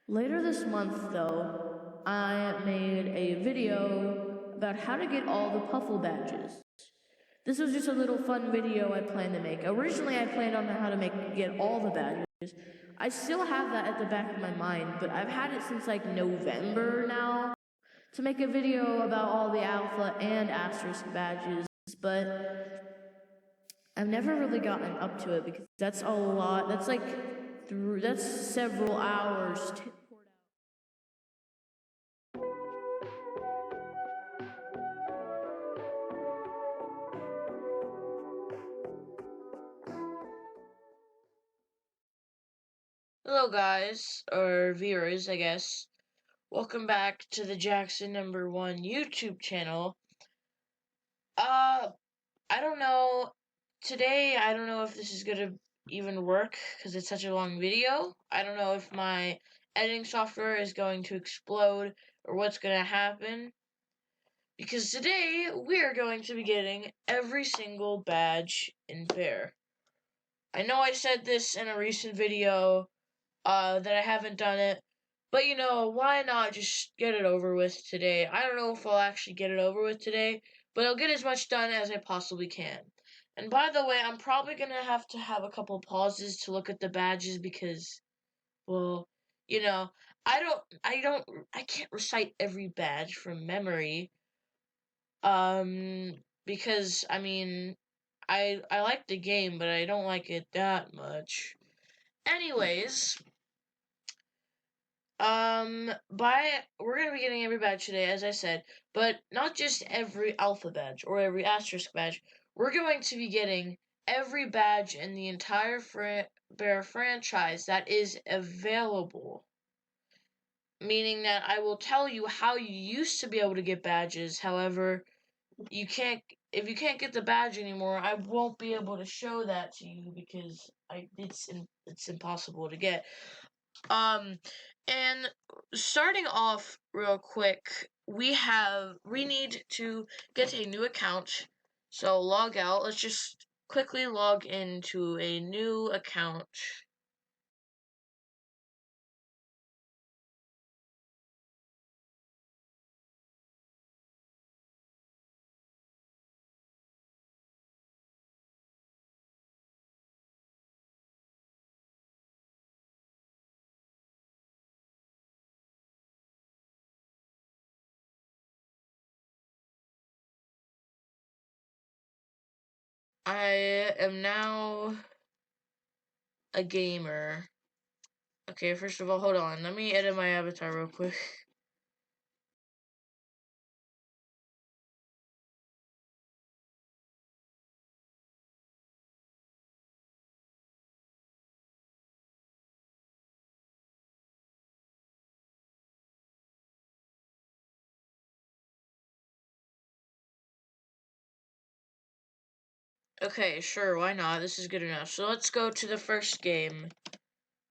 Later this month, though, I made a video about how to get all the Puffle Badges. This was just a little fun video I planned to make. Originally, I planned on how to get all the badges. I still have that at the back of my mind, but I've had it since like November now to make a video about all the Alpha and Asterisk badges, but I've never really gotten up to it because that's a lot. That's that's several hours. Hello guys, or viewers I guess. Welcome back to the Jackson #1 YouTube channel. I don't know, today I don't know if this is gonna even work because it's such a long video. I don't know if my editing software is going to explode or what's gonna happen. Because today we are going to be getting every single badge in Bear. I know I said this in a recent video, that I haven't done it, but you know, why not just get it over with today? I don't know if I'll actually get it over with today, but I'll get as much done as I possibly can. And by the way, I'm probably gonna have to have a couple pauses to look at the badges because, well, you know, I can't recite every badge from memory. Because I mean, I like the game, but I don't like it that much. Anyways, we're gonna be getting every badge today, as I said, but not just every alpha badge or every asterisk badge. We're going to be getting every badge in the entire Bear franchise that is available. Meaning that I will tell you how you used to be able to get badges. However, if you can't get the badge anymore, I won't be able to show that to you because it's impossible to get. And starting off real quick, we need to get a new account. So log out. Let's just quickly log into a new account. I am now a gamer. Okay, first of all, hold on. Let me edit my avatar real quick. Okay, sure, why not? This is good enough. So let's go to the first game.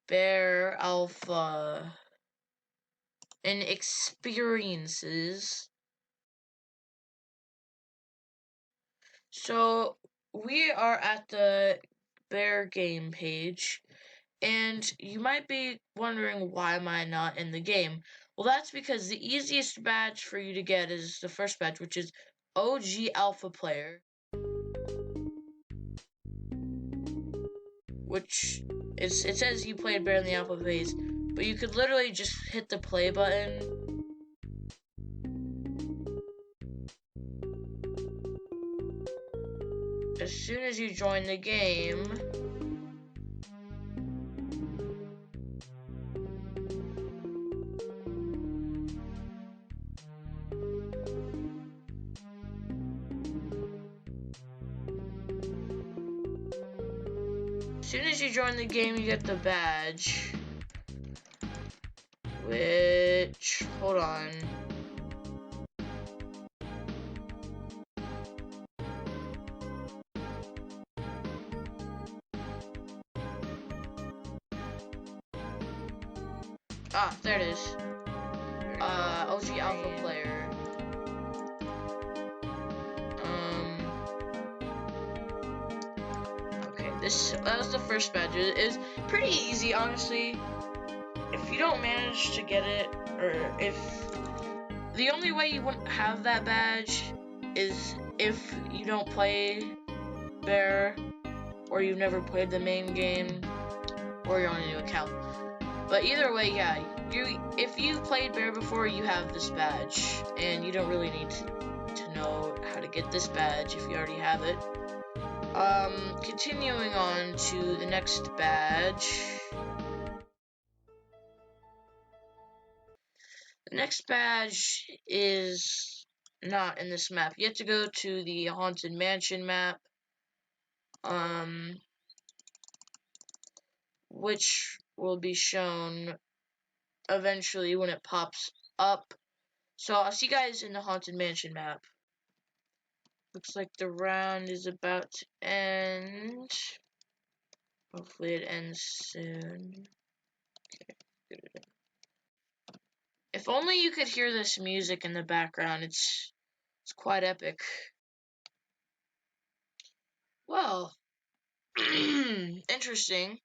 Bear Alpha. And experiences. So we are at the Bear game page, and you might be wondering why am I not in the game. Well, that's because the easiest badge for you to get is the first badge, which is OG Alpha Player, which it says you played Bear in the Alpha phase, but you could literally just hit the play button. As soon as you join the game, you get the badge, which, hold on. Ah, there it is. OG Alpha Player. Okay, that was the first badge. It was pretty easy, honestly. If if you don't manage to get it, or if the only way you wouldn't have that badge is if you don't play Bear, or you've never played the main game, or you're on a new account. But either way, yeah, if you've played Bear before, you have this badge, and you don't really need to know how to get this badge if you already have it. Continuing on to the next badge. The next badge is not in this map. You have to go to the Haunted Mansion map, which will be shown eventually when it pops up. So I'll see you guys in the Haunted Mansion map. Looks like the round is about to end. Hopefully it ends soon. Okay, good. If only you could hear this music in the background. It's quite epic. Well, interestingly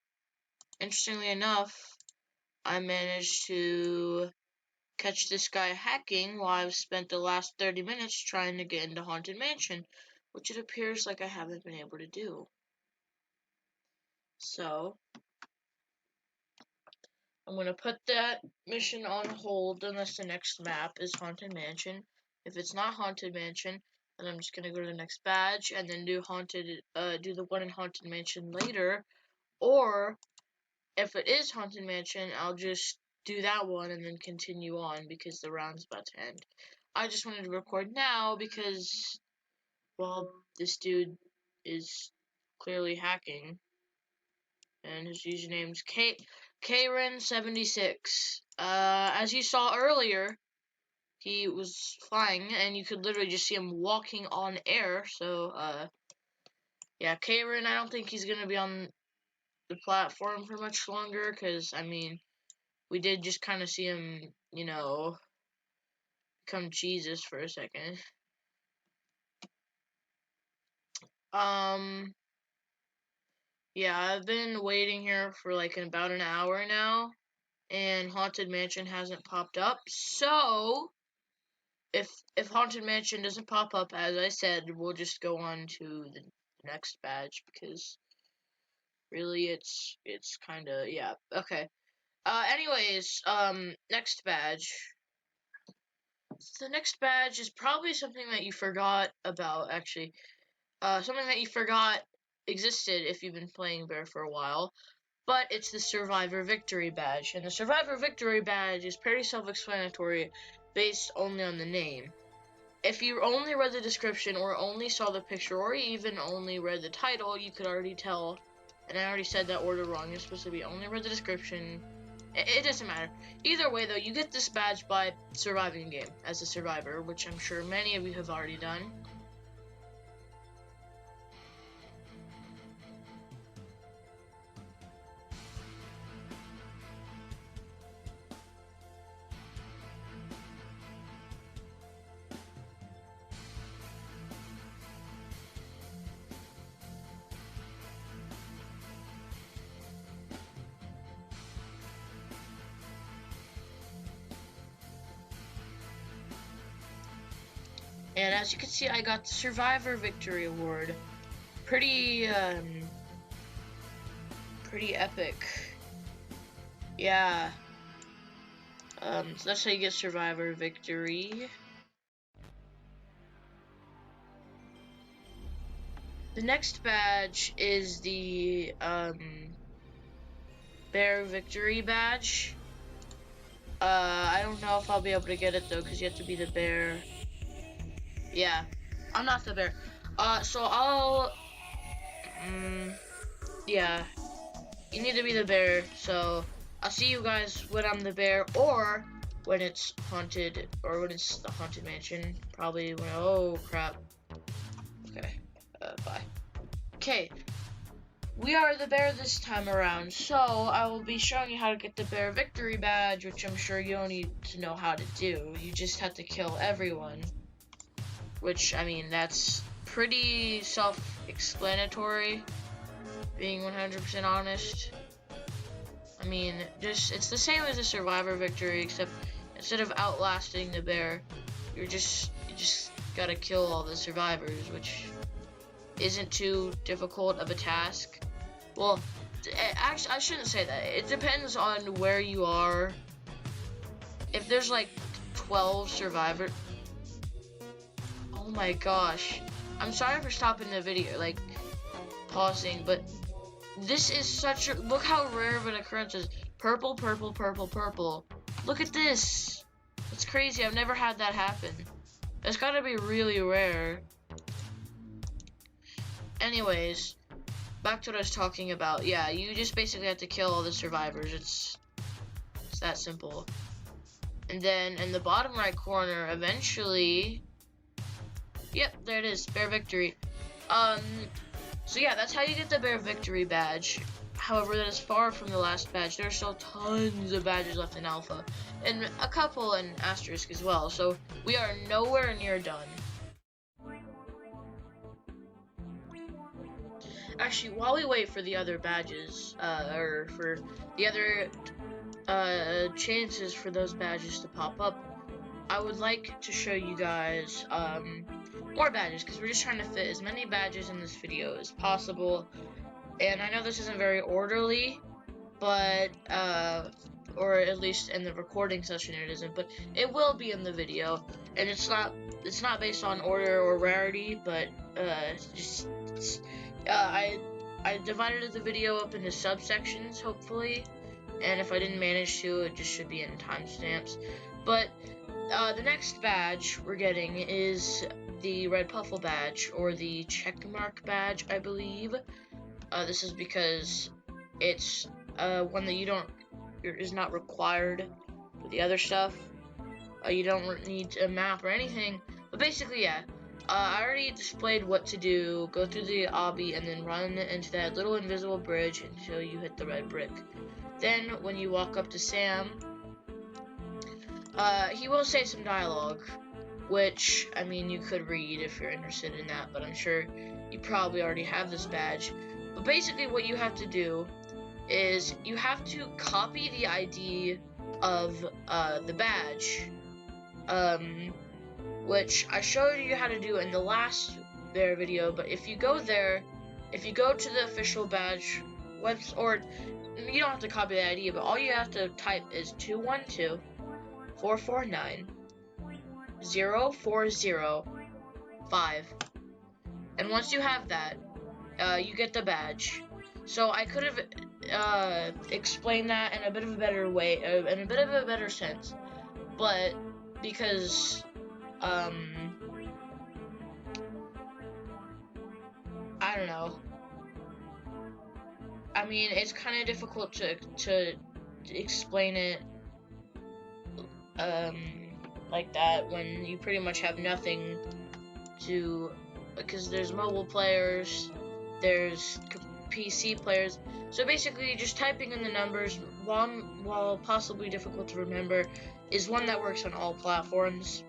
enough, I managed to catch this guy hacking while I've spent the last 30 minutes trying to get into Haunted Mansion, which it appears like I haven't been able to do. So, I'm going to put that mission on hold unless the next map is Haunted Mansion. If it's not Haunted Mansion, then I'm just going to go to the next badge and then do the one in Haunted Mansion later. Or, if it is Haunted Mansion, I'll just do that one and then continue on because the round's about to end. I just wanted to record now because, well, this dude is clearly hacking. And his username's Karen76. As you saw earlier, he was flying, and you could literally just see him walking on air. So, yeah, Karen, I don't think he's gonna be on the platform for much longer, because, I mean, we did just kind of see him, you know, become Jesus for a second. Yeah, I've been waiting here for like about an hour now, and Haunted Mansion hasn't popped up. So, if Haunted Mansion doesn't pop up, as I said, we'll just go on to the next badge, because really it's kind of, yeah, okay. Anyways, next badge. So the next badge is probably something that you forgot about, actually. Something that you forgot existed if you've been playing Bear for a while. But it's the Survivor Victory Badge. And the Survivor Victory Badge is pretty self-explanatory based only on the name. If you only read the description or only saw the picture or even only read the title, you could already tell. And I already said that order wrong. It's supposed to be only read the description. It doesn't matter. Either way, though, you get this badge by surviving the game as a survivor, which I'm sure many of you have already done. And as you can see, I got the Survivor Victory Award. Pretty epic. Yeah. So that's how you get Survivor Victory. The next badge is the Bear Victory Badge. I don't know if I'll be able to get it though, because you have to be the bear. Yeah, I'm not the bear. So I'll, yeah, you need to be the bear. So I'll see you guys when I'm the bear, or when it's haunted, or when it's the Haunted Mansion. Probably when, oh crap. Okay, bye. Okay, we are the bear this time around, so I will be showing you how to get the Bear Victory Badge, which I'm sure you don't need to know how to do. You just have to kill everyone. Which, I mean, that's pretty self-explanatory, being 100% honest. I mean, it's the same as a survivor victory, except instead of outlasting the bear, you just gotta kill all the survivors, which isn't too difficult of a task. Well, actually, I shouldn't say that. It depends on where you are. If there's like 12 survivors, oh my gosh. I'm sorry for stopping the video, like pausing, but this is such a, look how rare of an occurrence is. Purple, purple, purple, purple. Look at this. It's crazy. I've never had that happen. It's gotta be really rare. Anyways, back to what I was talking about. Yeah, you just basically have to kill all the survivors. It's that simple. And then in the bottom right corner, eventually, yep, there it is, bear victory. So yeah, that's how you get the bear victory badge. However, that is far from the last badge. There are still tons of badges left in alpha, and a couple in asterisk as well. So we are nowhere near done. Actually, while we wait for the other badges, or for the other chances for those badges to pop up, I would like to show you guys more badges, because we're just trying to fit as many badges in this video as possible. And I know this isn't very orderly, but or at least in the recording session it isn't, but it will be in the video. And it's not based on order or rarity, but I divided the video up into subsections, hopefully, and if I didn't manage to, it just should be in timestamps. But the next badge we're getting is the red Puffle Badge, or the checkmark badge, I believe. This is because it's one that is not required for the other stuff. You don't need a map or anything, but basically, yeah. I already displayed what to do. Go through the obby and then run into that little invisible bridge until you hit the red brick. Then, when you walk up to Sam, he will say some dialogue, which, I mean, you could read if you're interested in that, but I'm sure you probably already have this badge. But basically what you have to do is you have to copy the ID of the badge, which I showed you how to do in the last bear video. But if you go there, if you go to the official badge website, or you don't have to copy the ID, but all you have to type is 212-449-0405, and once you have that, you get the badge. So I could have explained that in a bit of a better way, in a bit of a better sense, but because I don't know. I mean, it's kind of difficult to explain it like that when you pretty much have nothing to, because there's mobile players, there's PC players. So basically, just typing in the numbers, while possibly difficult to remember, is one that works on all platforms.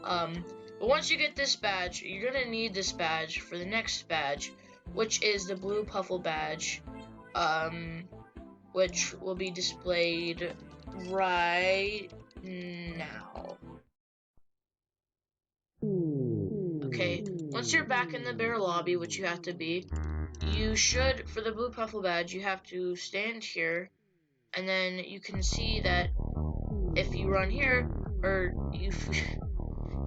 But once you get this badge, you're gonna need this badge for the next badge, which is the blue Puffle Badge, which will be displayed right now. Okay, once you're back in the bear lobby, which you have to be, you should, for the blue Puffle Badge, you have to stand here, and then you can see that if you run here, or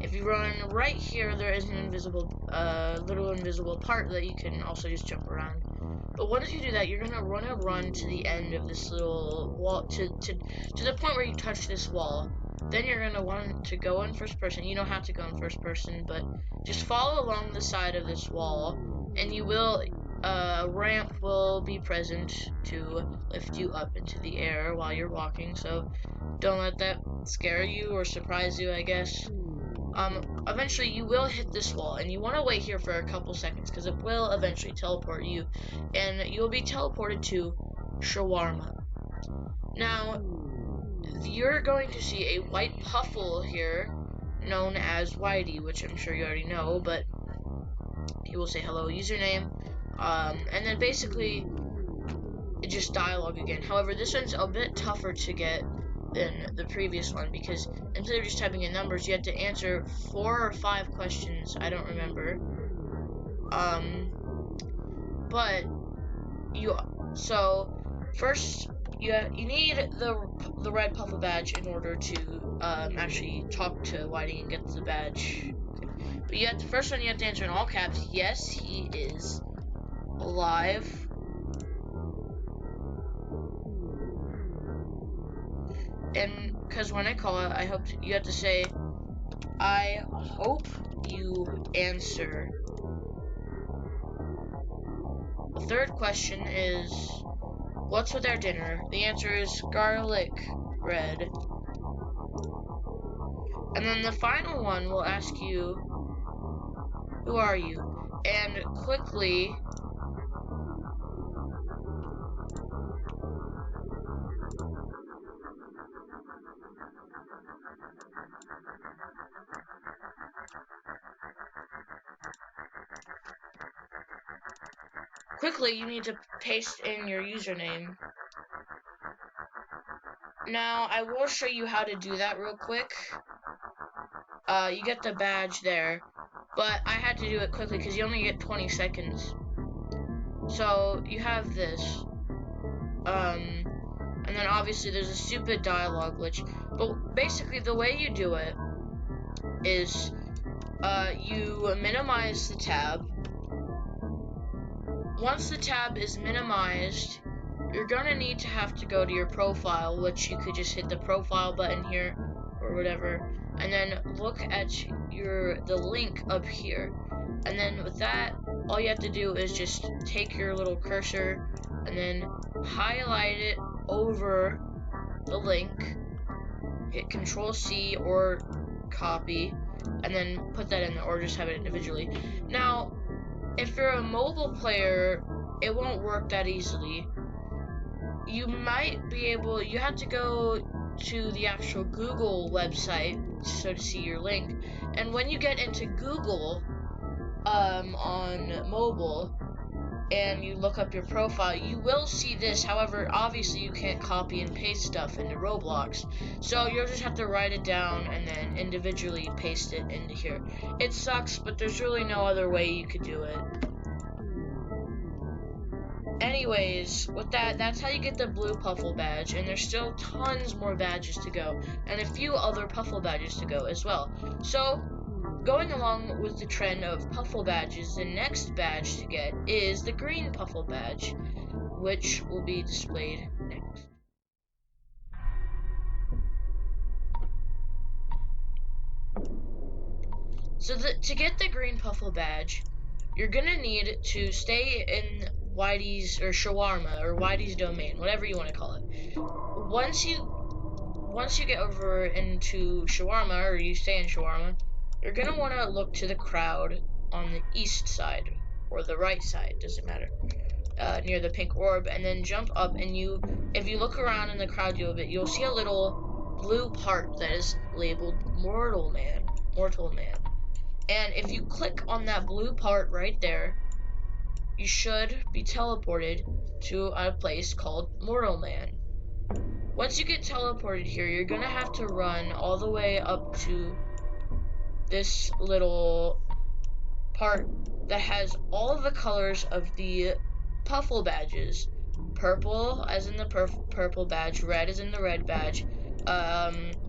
if you run right here, there is an invisible, little invisible part that you can also just jump around. But once you do that, you're gonna run to the end of this little wall, to the point where you touch this wall. Then you're gonna want to go in first person. You don't have to go in first person, but just follow along the side of this wall, and you will, a ramp will be present to lift you up into the air while you're walking. So don't let that scare you or surprise you, I guess. Eventually you will hit this wall, and you want to wait here for a couple seconds, because it will eventually teleport you, and you'll be teleported to Shawarma. Now, you're going to see a white Puffle here, known as Whitey, which I'm sure you already know, but he will say hello username, and then basically, just dialogue again. However, this one's a bit tougher to get than the previous one, because instead of just typing in numbers, you have to answer 4 or 5 questions. I don't remember. But first you need the red Puffle Badge in order to actually talk to Whitey and get the badge. But the first one you have to answer in all caps. Yes, he is alive. And because when I call it, you have to say, I hope you answer. The third question is, what's with our dinner? The answer is garlic bread. And then the final one will ask you, who are you? And quickly you need to paste in your username. Now, I will show you how to do that real quick. You get the badge there, but I had to do it quickly because you only get 20 seconds. So, you have this. And then obviously there's a stupid dialogue glitch. But basically the way you do it is you minimize the tab. Once the tab is minimized, you're gonna need to have to go to your profile, which you could just hit the profile button here or whatever, and then look at the link up here. And then with that, all you have to do is just take your little cursor and then highlight it over the link, hit Control-C or copy, and then put that in there, or just have it individually. Now, if you're a mobile player, it won't work that easily. You have to go to the actual Google website to see your link. And when you get into Google on mobile and you look up your profile, you will see this. However, obviously you can't copy and paste stuff into Roblox, so you'll just have to write it down and then individually paste it into here. It sucks, but there's really no other way you could do it. Anyways, with that's how you get the blue Puffle Badge, and there's still tons more badges to go, and a few other Puffle Badges to go as well. So, going along with the trend of Puffle Badges, the next badge to get is the green Puffle Badge, which will be displayed next. So to get the green Puffle Badge, you're gonna need to stay in Whitey's or Shawarma or Whitey's domain, whatever you want to call it. Once you get over into Shawarma, or you stay in Shawarma, you're gonna want to look to the crowd on the east side or the right side, doesn't matter, near the pink orb, and then jump up. And if you look around in the crowd a little bit, you'll see a little blue part that is labeled Mortal Man. And if you click on that blue part right there, you should be teleported to a place called Mortal Man. Once you get teleported here, you're gonna have to run all the way up to this little part that has all of the colors of the Puffle Badges. Purple as in the purple badge, red as in the red badge,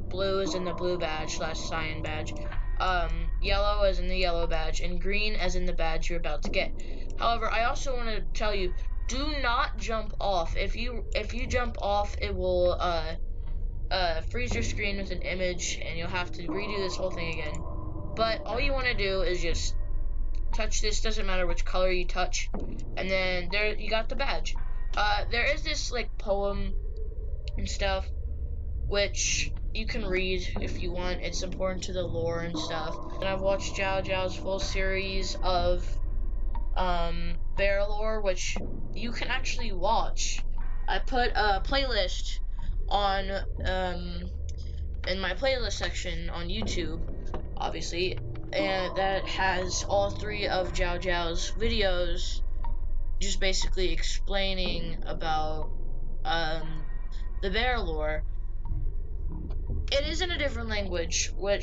blue as in the blue badge / cyan badge, yellow as in the yellow badge, and green as in the badge you're about to get. However, I also want to tell you, do not jump off. If you jump off, it will freeze your screen with an image, and you'll have to redo this whole thing again. But all you want to do is just touch this, doesn't matter which color you touch, and then there you got the badge. There is this like poem and stuff, which you can read if you want. It's important to the lore and stuff. And I've watched Jiao's full series of bear lore, which you can actually watch. I put a playlist on in my playlist section on YouTube, obviously, and that has all 3 of Jiao's videos just basically explaining about the bear lore. It is in a different language, or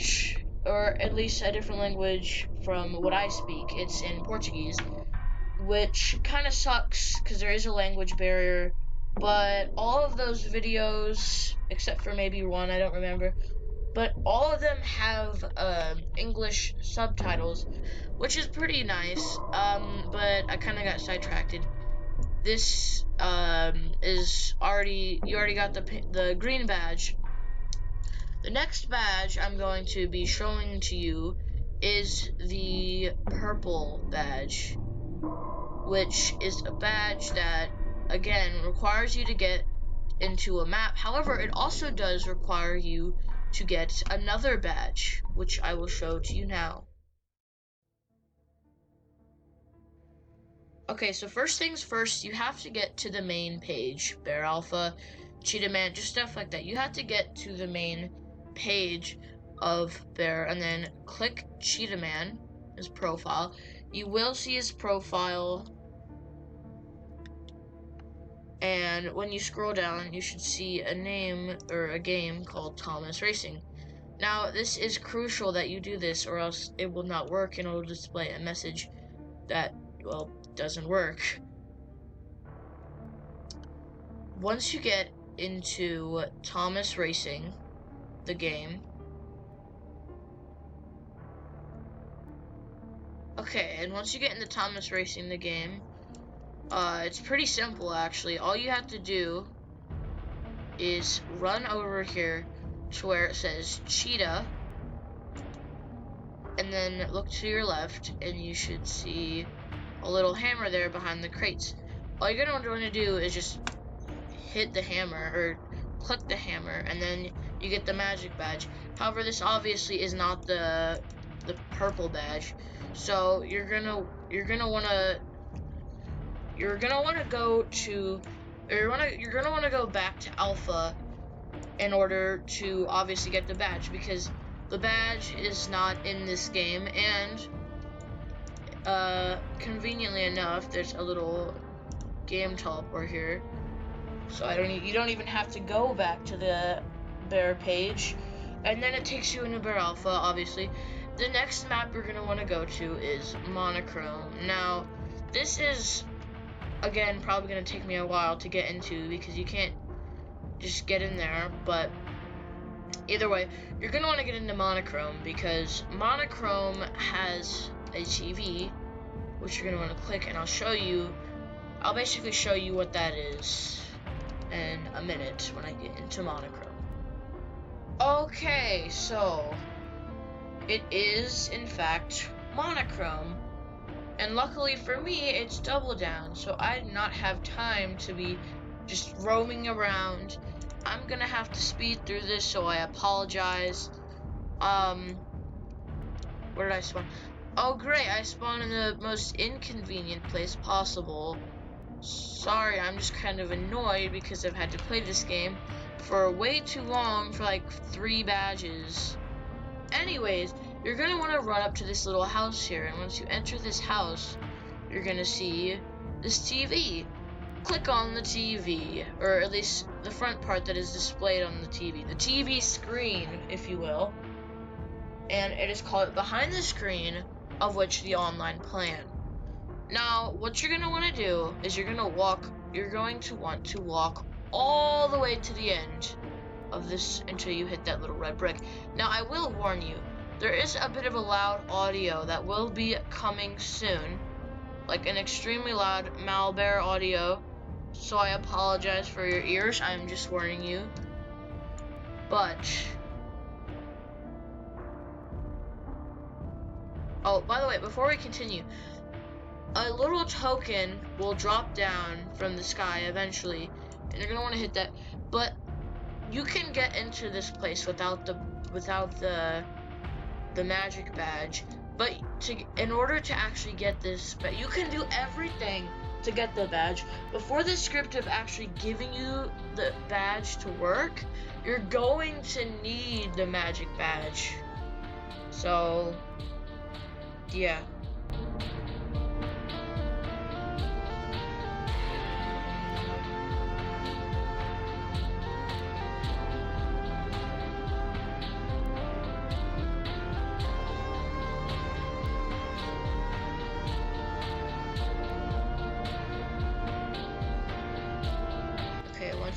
at least a different language from what I speak. It's in Portuguese, which kind of sucks because there is a language barrier. But all of those videos, except for maybe one, I don't remember, but all of them have English subtitles, which is pretty nice. But I kind of got sidetracked. This is you already got the green badge. The next badge I'm going to be showing to you is the purple badge, which is a badge that, again, requires you to get into a map. However, it also does require you to get another badge, which I will show to you now. Okay, so first things first, you have to get to the main page. Bear Alpha, Cheetah Man, just stuff like that. You have to get to the main page of Bear and then click Cheetah Man, his profile. You will see his profile, and when you scroll down, you should see a name or a game called Thomas Racing. Now, this is crucial that you do this, or else it will not work and it will display a message that, well, doesn't work. Once you get into Thomas Racing, the game. Okay, and once you get into Thomas Racing, the game, it's pretty simple actually. All you have to do is run over here to where it says Cheetah, and then look to your left, and you should see a little hammer there behind the crates. All you're gonna want to do is just hit the hammer, or click the hammer, and then you get the magic badge. However, this obviously is not the purple badge, so you're gonna want to go back to Alpha in order to obviously get the badge, because the badge is not in this game, and conveniently enough, there's a little game teleport here, so you don't even have to go back to the Bear page, and then it takes you into Bear Alpha, obviously. The next map you're gonna want to go to is Monochrome. Now, this is, again, probably gonna take me a while to get into because you can't just get in there, but either way, you're gonna want to get into Monochrome because Monochrome has a TV, which you're gonna want to click, and I'll basically show you what that is in a minute when I get into Monochrome. Okay, so it is in fact Monochrome, and luckily for me it's double down, so I did not have time to be just roaming around. I'm gonna have to speed through this, so I apologize. Where did I spawn? Oh great, I spawned in the most inconvenient place possible. Sorry, I'm just kind of annoyed because I've had to play this game for way too long for like 3 badges. Anyways, you're gonna want to run up to this little house here, and once you enter this house, you're gonna see this TV. Click on the TV, or at least the front part that is displayed on the TV screen, if you will, and it is called Behind the Screen, of which the online plan. Now, what you're gonna want to do is you're going to want to walk all the way to the end of this until you hit that little red brick. Now, I will warn you, there is a bit of a loud audio that will be coming soon, like an extremely loud malbear audio, so I apologize for your ears. I'm just warning you. But oh, by the way, before we continue, a little token will drop down from the sky eventually, and you're gonna want to hit that. But you can get into this place without the magic badge. But in order to actually get this, but you can do everything to get the badge. Before the script of actually giving you the badge to work, you're going to need the magic badge. So yeah.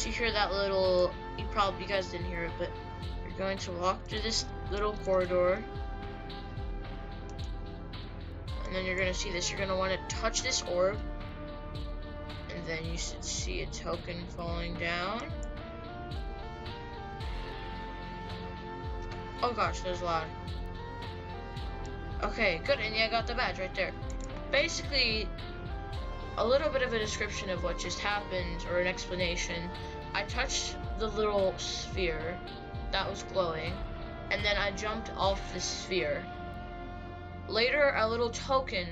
once you hear that little, you guys didn't hear it, but you're going to walk through this little corridor. And then you're going to see this. You're going to want to touch this orb. And then you should see a token falling down. Oh gosh, that was loud. Okay, good, and yeah, I got the badge right there. Basically, a little bit of a description of what just happened, or an explanation. I touched the little sphere that was glowing, and then I jumped off the sphere. Later, a little token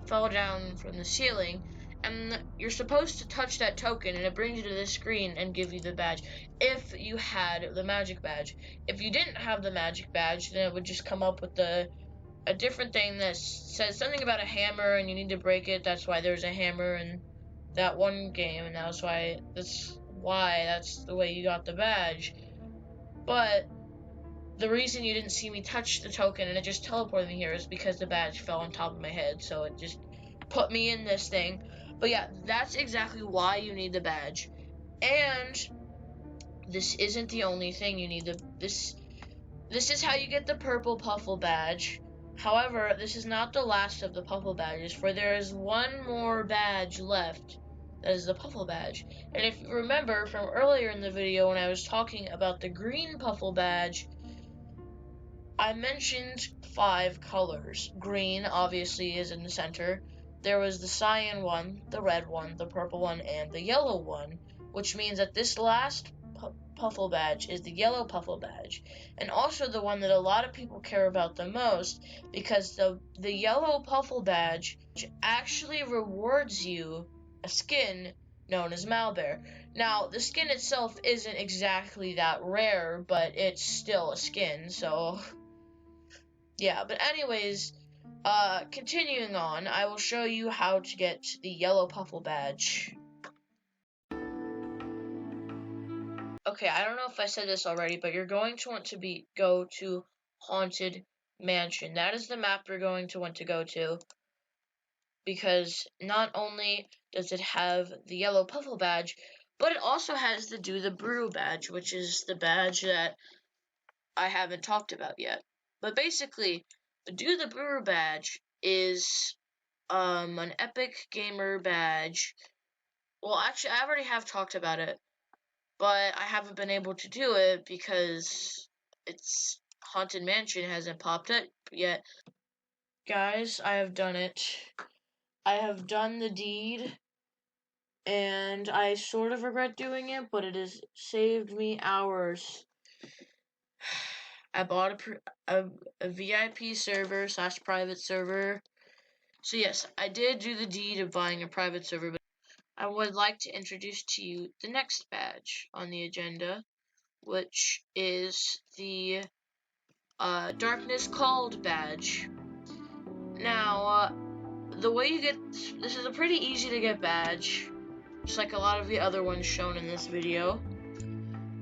fell down from the ceiling, and you're supposed to touch that token, and it brings you to this screen and give you the badge, if you had the magic badge. If you didn't have the magic badge, then it would just come up with a different thing that says something about a hammer, and you need to break it. That's why there's a hammer in that one game, and that's why that's the way you got the badge. But the reason you didn't see me touch the token and it just teleported me here is because the badge fell on top of my head, so it just put me in this thing. But yeah, that's exactly why you need the badge. And this isn't the only thing you need. This is how you get the purple Puffle Badge. However, this is not the last of the Puffle Badges, for there is one more badge left. That is the Puffle Badge. And if you remember from earlier in the video when I was talking about the green Puffle Badge, I mentioned 5 colors. Green, obviously, is in the center. There was the cyan one, the red one, the purple one, and the yellow one, which means that this last Puffle Badge is the yellow Puffle Badge, and also the one that a lot of people care about the most, because the yellow Puffle Badge actually rewards you a skin known as Malbear. Now, the skin itself isn't exactly that rare, but it's still a skin, so yeah. But anyways, continuing on, I will show you how to get the yellow Puffle Badge. Okay, I don't know if I said this already, but you're going to want to go to Haunted Mansion. That is the map you're going to want to go to, because not only does it have the yellow Puffle Badge, but it also has the Do the Brew badge, which is the badge that I haven't talked about yet. But basically, the Do the Brew badge is an epic gamer badge. Well, actually, I already have talked about it, but I haven't been able to do it because it's Haunted Mansion hasn't popped up yet. Guys, I have done it. I have done the deed, and I sort of regret doing it, but it has saved me hours. I bought a VIP server / private server. So yes, I did do the deed of buying a private server, but I would like to introduce to you the next badge on the agenda, which is the Darkness Called badge. Now, the way you get this is a pretty easy to get badge, just like a lot of the other ones shown in this video.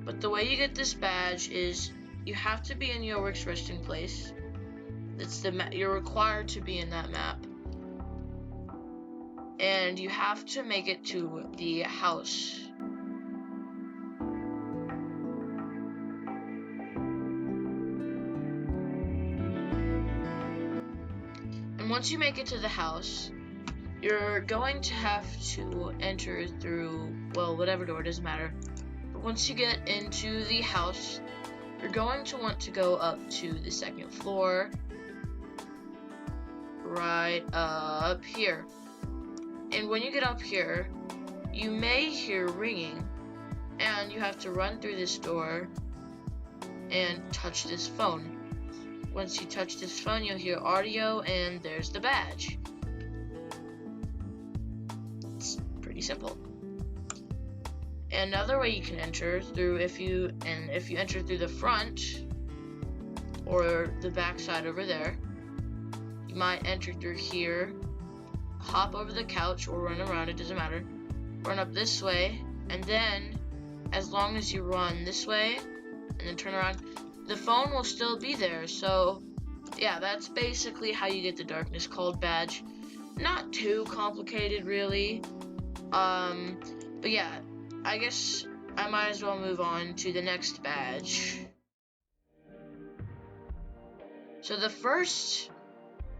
But the way you get this badge is you have to be in Yorwick's resting place. It's you're required to be in that map, and you have to make it to the house. And once you make it to the house, you're going to have to enter through, well, whatever door, it doesn't matter. But once you get into the house, you're going to want to go up to the 2nd floor, right up here. And when you get up here, you may hear ringing, and you have to run through this door and touch this phone. Once you touch this phone, you'll hear audio, and there's the badge. It's pretty simple. And another way you can enter through, if you enter through the front or the back side over there, you might enter through here, hop over the couch or run around, it doesn't matter. Run up this way, and then as long as you run this way and then turn around, the phone will still be there. So yeah, that's basically how you get the Darkness Called badge. Not too complicated, really. But yeah, I guess I might as well move on to the next badge. So the first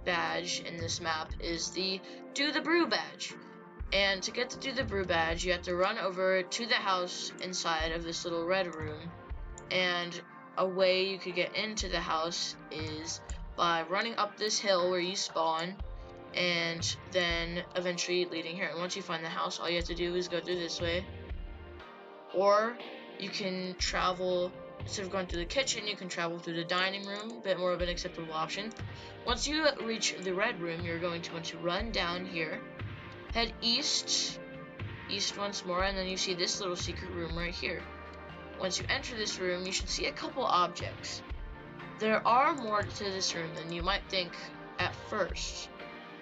badge in this map is the Do the Brew badge. And to get to Do the Brew badge, you have to run over to the house inside of this little red room. And a way you could get into the house is by running up this hill where you spawn, and then eventually leading here. And once you find the house, all you have to do is go through this way. Or you can travel, instead of going through the kitchen, you can travel through the dining room, a bit more of an acceptable option. Once you reach the red room, you're going to want to run down here, head east once more, and then you see this little secret room right here. Once you enter this room, you should see a couple objects. There are more to this room than you might think at first.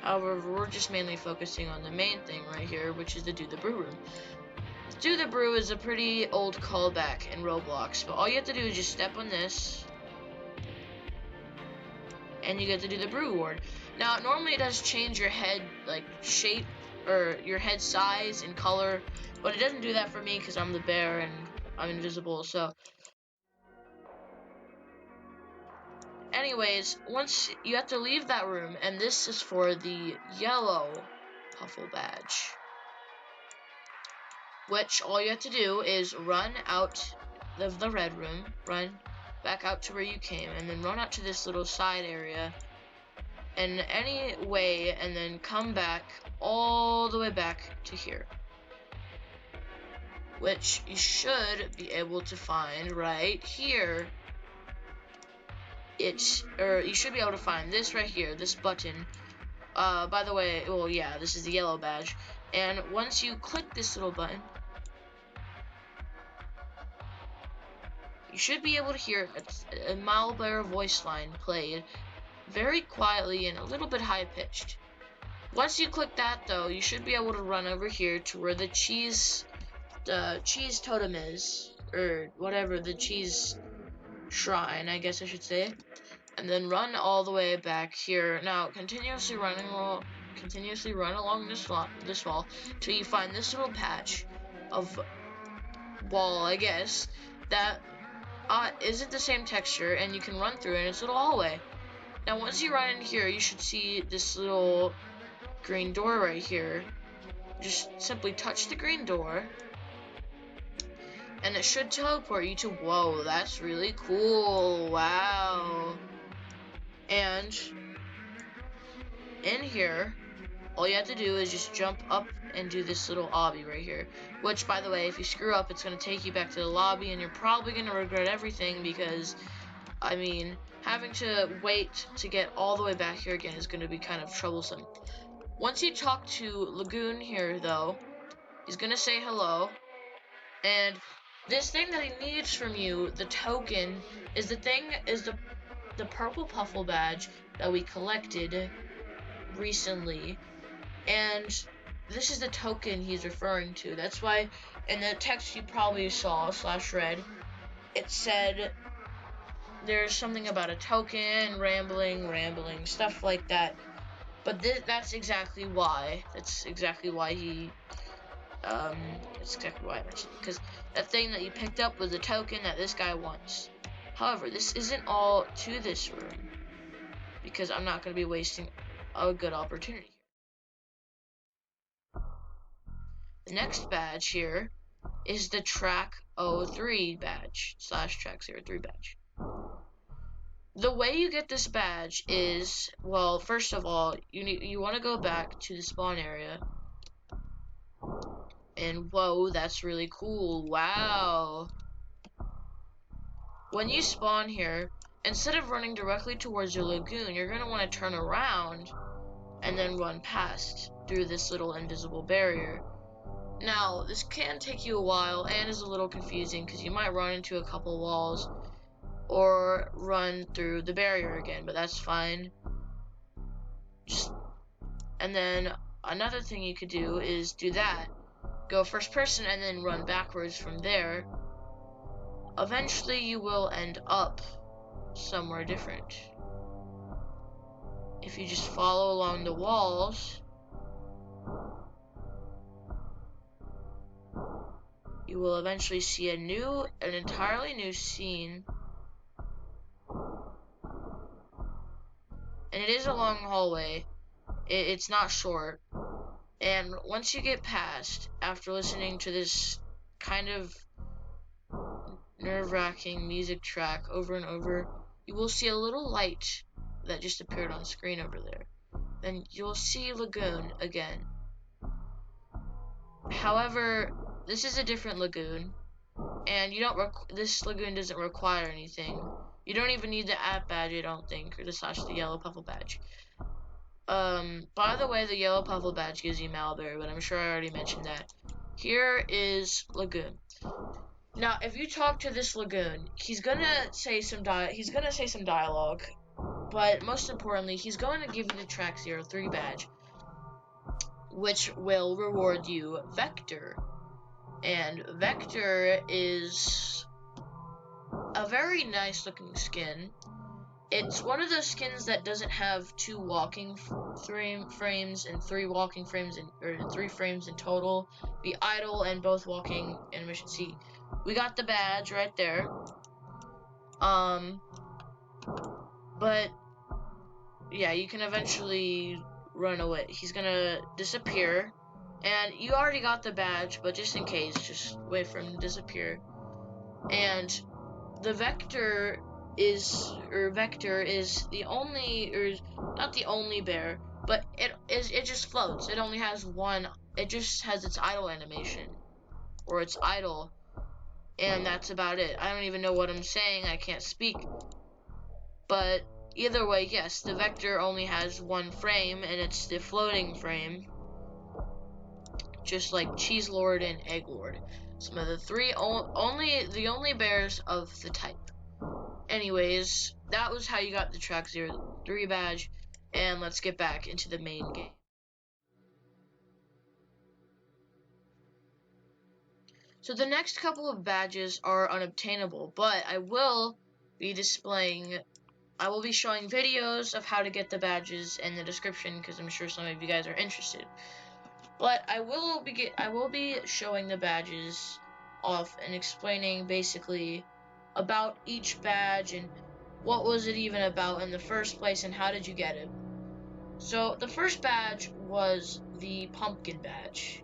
However, we're just mainly focusing on the main thing right here, which is the Do the Brew room. Do the Brew is a pretty old callback in Roblox, but all you have to do is just step on this, and you get to do the Brew Award. Now, normally it does change your head, like, shape, or your head size and color, but it doesn't do that for me because I'm the bear and I'm invisible, so. Anyways, once you have to leave that room, and this is for the yellow Puffle Badge, which all you have to do is run out of the red room, run back out to where you came, and then run out to this little side area in any way, and then come back all the way back to here, which you should be able to find right here. You should be able to find this right here, this button. By the way, well, yeah, this is the yellow badge. And once you click this little button, you should be able to hear a Malware voice line played very quietly and a little bit high-pitched. Once you click that, though, you should be able to run over here to where the cheese totem is, or whatever, the cheese shrine, I guess I should say, and then run all the way back here. Now, continuously run along this wall till you find this little patch of wall, I guess, that isn't the same texture, and you can run through it, and it's a little hallway. Now, once you run in here, you should see this little green door right here. Just simply touch the green door, and it should teleport you to, whoa, that's really cool, wow. And in here, all you have to do is just jump up and do this little obby right here. Which, by the way, if you screw up, it's going to take you back to the lobby, and you're probably going to regret everything because, I mean, having to wait to get all the way back here again is going to be kind of troublesome. Once you talk to Lagoon here, though, he's going to say hello, and this thing that he needs from you, the token, is the purple Puffle Badge that we collected recently, and this is the token he's referring to. That's why in the text you probably saw /red, it said there's something about a token, rambling, stuff like that. But that's exactly why. That's exactly why he. That's exactly why I mentioned it, because that thing that you picked up was a token that this guy wants. However, this isn't all to this room, because I'm not going to be wasting a good opportunity. The next badge here is the Track 03 badge, /Track 03 badge. The way you get this badge is, well, first of all, you want to go back to the spawn area. And whoa, that's really cool. Wow. When you spawn here, instead of running directly towards your lagoon, you're going to want to turn around and then run past through this little invisible barrier. Now, this can take you a while and is a little confusing because you might run into a couple walls or run through the barrier again, but that's fine. And then another thing you could do is do that. Go first person and then run backwards from there. Eventually you will end up somewhere different. If you just follow along the walls, you will eventually see an entirely new scene. And it is a long hallway. It's not short. And once you get past, after listening to this kind of nerve-wracking music track over and over, you will see a little light that just appeared on screen over there. Then you'll see Lagoon again. However, this is a different lagoon, and this lagoon doesn't require anything. You don't even need the app badge, I don't think, or the yellow Puffle Badge. By the way, the yellow Puffle Badge gives you Malberry, but I'm sure I already mentioned that. Here is Lagoon. Now, if you talk to this Lagoon, he's gonna say some dialogue, but most importantly, he's going to give you the Track 03 badge, which will reward you Vector. And Vector is a very nice looking skin. It's one of those skins that doesn't have 2 walking frames and 3 walking frames, or 3 frames in total. Be idle and both walking animation. See, we got the badge right there. But yeah, you can eventually run away. He's gonna disappear, and you already got the badge, but just in case, just wait for him to disappear. And the Vector is the only, or not the only bear, but it just floats. It only has one. It just has its idle animation, or its idle, and that's about it. I don't even know what I'm saying. I can't speak. But either way, yes, the Vector only has 1 frame, and it's the floating frame, just like Cheese Lord and Egg Lord. Some of the only bears of the type. Anyways, that was how you got the Track 03 badge, and let's get back into the main game. So the next couple of badges are unobtainable, but I will be showing videos of how to get the badges in the description, because I'm sure some of you guys are interested. But I will be showing the badges off and explaining basically about each badge and what was it even about in the first place and how did you get it. So the first badge was the Pumpkin Badge.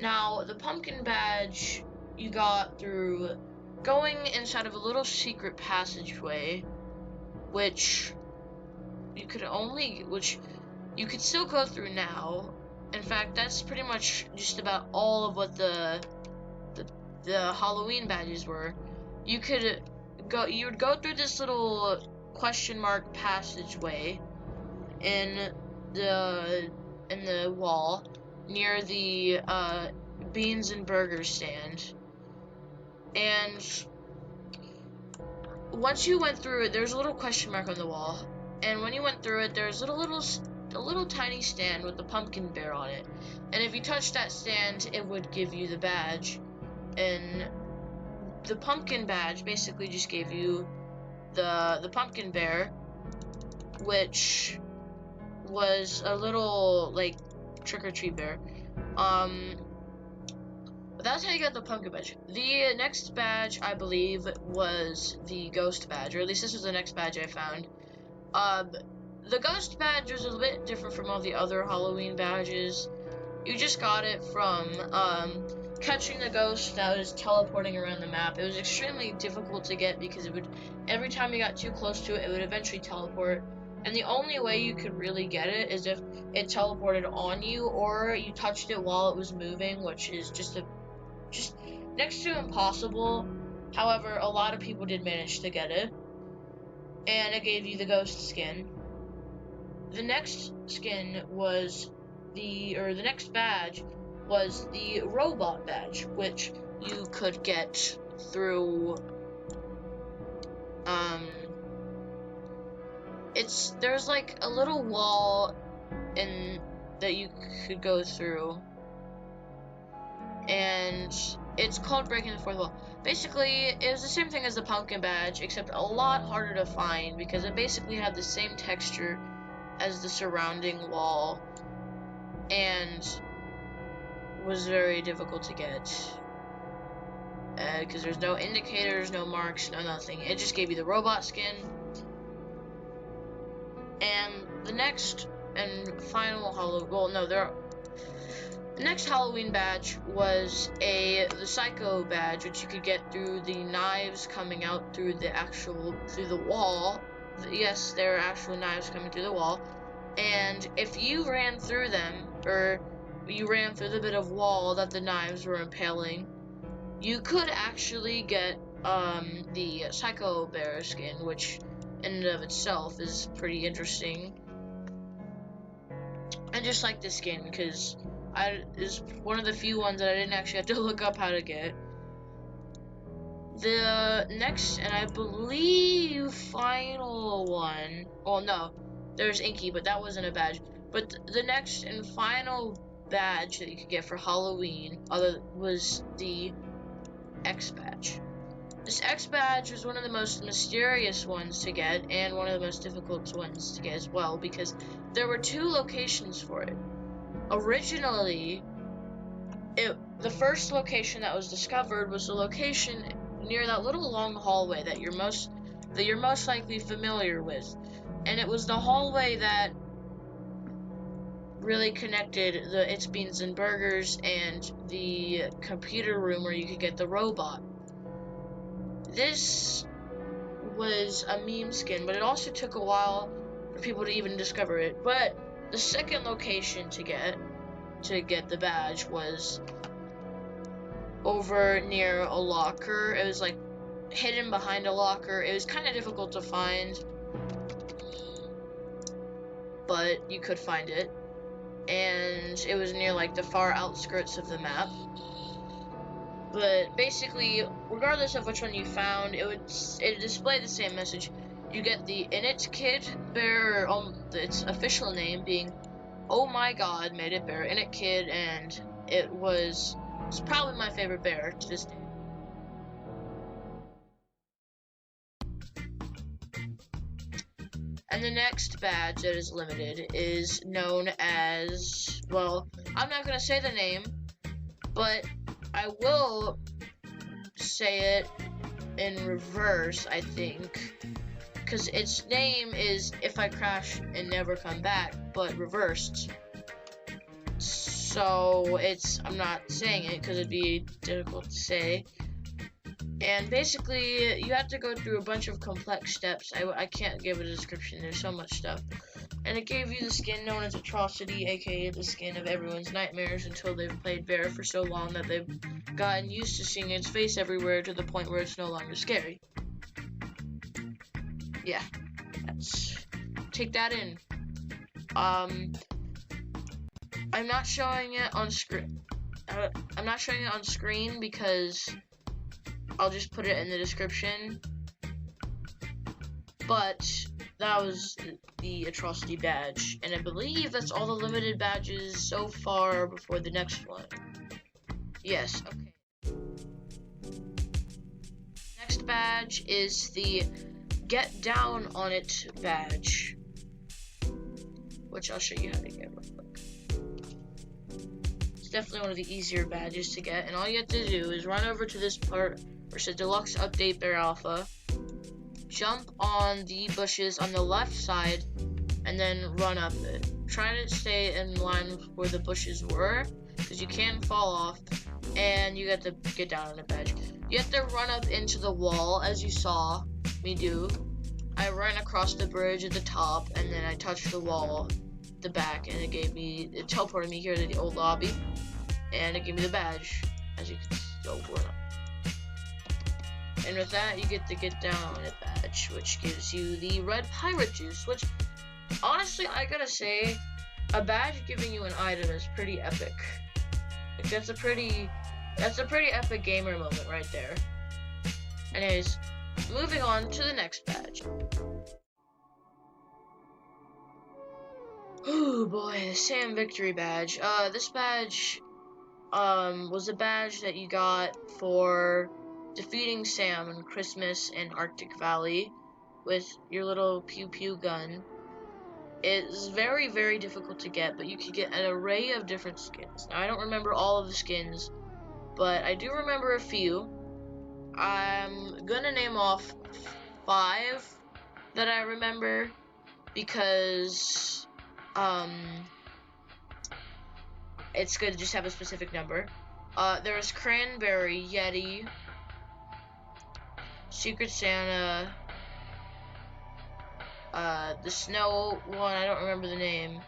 Now, the Pumpkin Badge you got through going inside of a little secret passageway, which you could still go through now. In fact, that's pretty much just about all of what the Halloween badges were. You would go through this little question mark passageway in the wall near the beans and burgers stand, and once you went through it, there's a little question mark on the wall, and when you went through it, there's a little tiny stand with the pumpkin bear on it, and if you touched that stand, it would give you the badge. And the Pumpkin Badge basically just gave you the pumpkin bear, which was a little like trick-or-treat bear. But that's how you got the Pumpkin Badge. The next badge, I believe, was the Ghost Badge, or at least this was the next badge I found. The Ghost Badge was a bit different from all the other Halloween badges. You just got it from catching the ghost that was teleporting around the map. It was extremely difficult to get because every time you got too close to it, it would eventually teleport. And the only way you could really get it is if it teleported on you, or you touched it while it was moving, which is just next to impossible. However, a lot of people did manage to get it, and it gave you the ghost skin. The next skin was the next badge was the Robot Badge, which you could get through there's like a little wall that you could go through, and it's called breaking the fourth wall. Basically, it was the same thing as the Pumpkin Badge, except a lot harder to find because it basically had the same texture as the surrounding wall and was very difficult to get. because there's no indicators, no marks, no nothing. It just gave you the robot skin. And the next and final the next Halloween badge was the Psycho badge, which you could get through the knives coming out through the wall. Yes, there are actual knives coming through the wall. And if you ran through them, or you ran through the bit of wall that the knives were impaling, you could actually get the Psycho Bear skin, which in and of itself is pretty interesting. I just like this skin because it's one of the few ones that I didn't actually have to look up how to get. The next, and I believe final one, well no, there's Inky, but that wasn't a badge. But the next and final badge that you could get for Halloween was the X badge. This X badge was one of the most mysterious ones to get, and one of the most difficult ones to get as well, because there were 2 locations for it. Originally, the first location that was discovered was the location near that little long hallway that you're most likely familiar with, and it was the hallway that really connected the It's Beans and Burgers and the computer room where you could get the robot. This was a meme skin, but it also took a while for people to even discover it. But the second location to get the badge was over near a locker. It was like hidden behind a locker. It was kind of difficult to find, but you could find it. And it was near like the far outskirts of the map. But basically, regardless of which one you found, it displayed the same message. You get the Init Kid Bear, its official name being Oh My God Made It Bear Init Kid, and it's probably my favorite bear to this day. And the next badge that is limited is known as, well, I'm not going to say the name, but I will say it in reverse, I think, because its name is If I Crash and Never Come Back, but reversed. So I'm not saying it because it'd be difficult to say. And basically, you have to go through a bunch of complex steps. I can't give a description, there's so much stuff. And it gave you the skin known as Atrocity, aka the skin of everyone's nightmares, until they've played Bear for so long that they've gotten used to seeing its face everywhere to the point where it's no longer scary. Yeah, take that in. I'm not showing it on screen. I'm not showing it on screen because I'll just put it in the description. But that was the Atrocity badge, and I believe that's all the limited badges so far before the next one. Yes, okay. Next badge is the Get Down on It badge, which I'll show you how to get real quick. It's definitely one of the easier badges to get, and all you have to do is run over to this part where it says Deluxe Update Bear Alpha, jump on the bushes on the left side, and then run up it. Try to stay in line with where the bushes were, because you can fall off, and you get to get down on the badge. You have to run up into the wall, as you saw me do. I ran across the bridge at the top, and then I touched the wall at the back, and it teleported me here to the old lobby, and it gave me the badge, as you can still run up. And with that, you get the Get Down on It badge, which gives you the red pirate juice, which, honestly, I gotta say, a badge giving you an item is pretty epic. Like, that's a pretty epic gamer moment right there. Anyways, moving on to the next badge. Oh boy, the Sam Victory badge. This badge, was a badge that you got for defeating Sam on Christmas in Arctic Valley with your little pew-pew gun. It's very, very difficult to get, but you can get an array of different skins. Now, I don't remember all of the skins, but I do remember a few. I'm gonna name off 5 that I remember because it's good to just have a specific number. There's Cranberry, Yeti, Secret Santa, the snow one, I don't remember the name.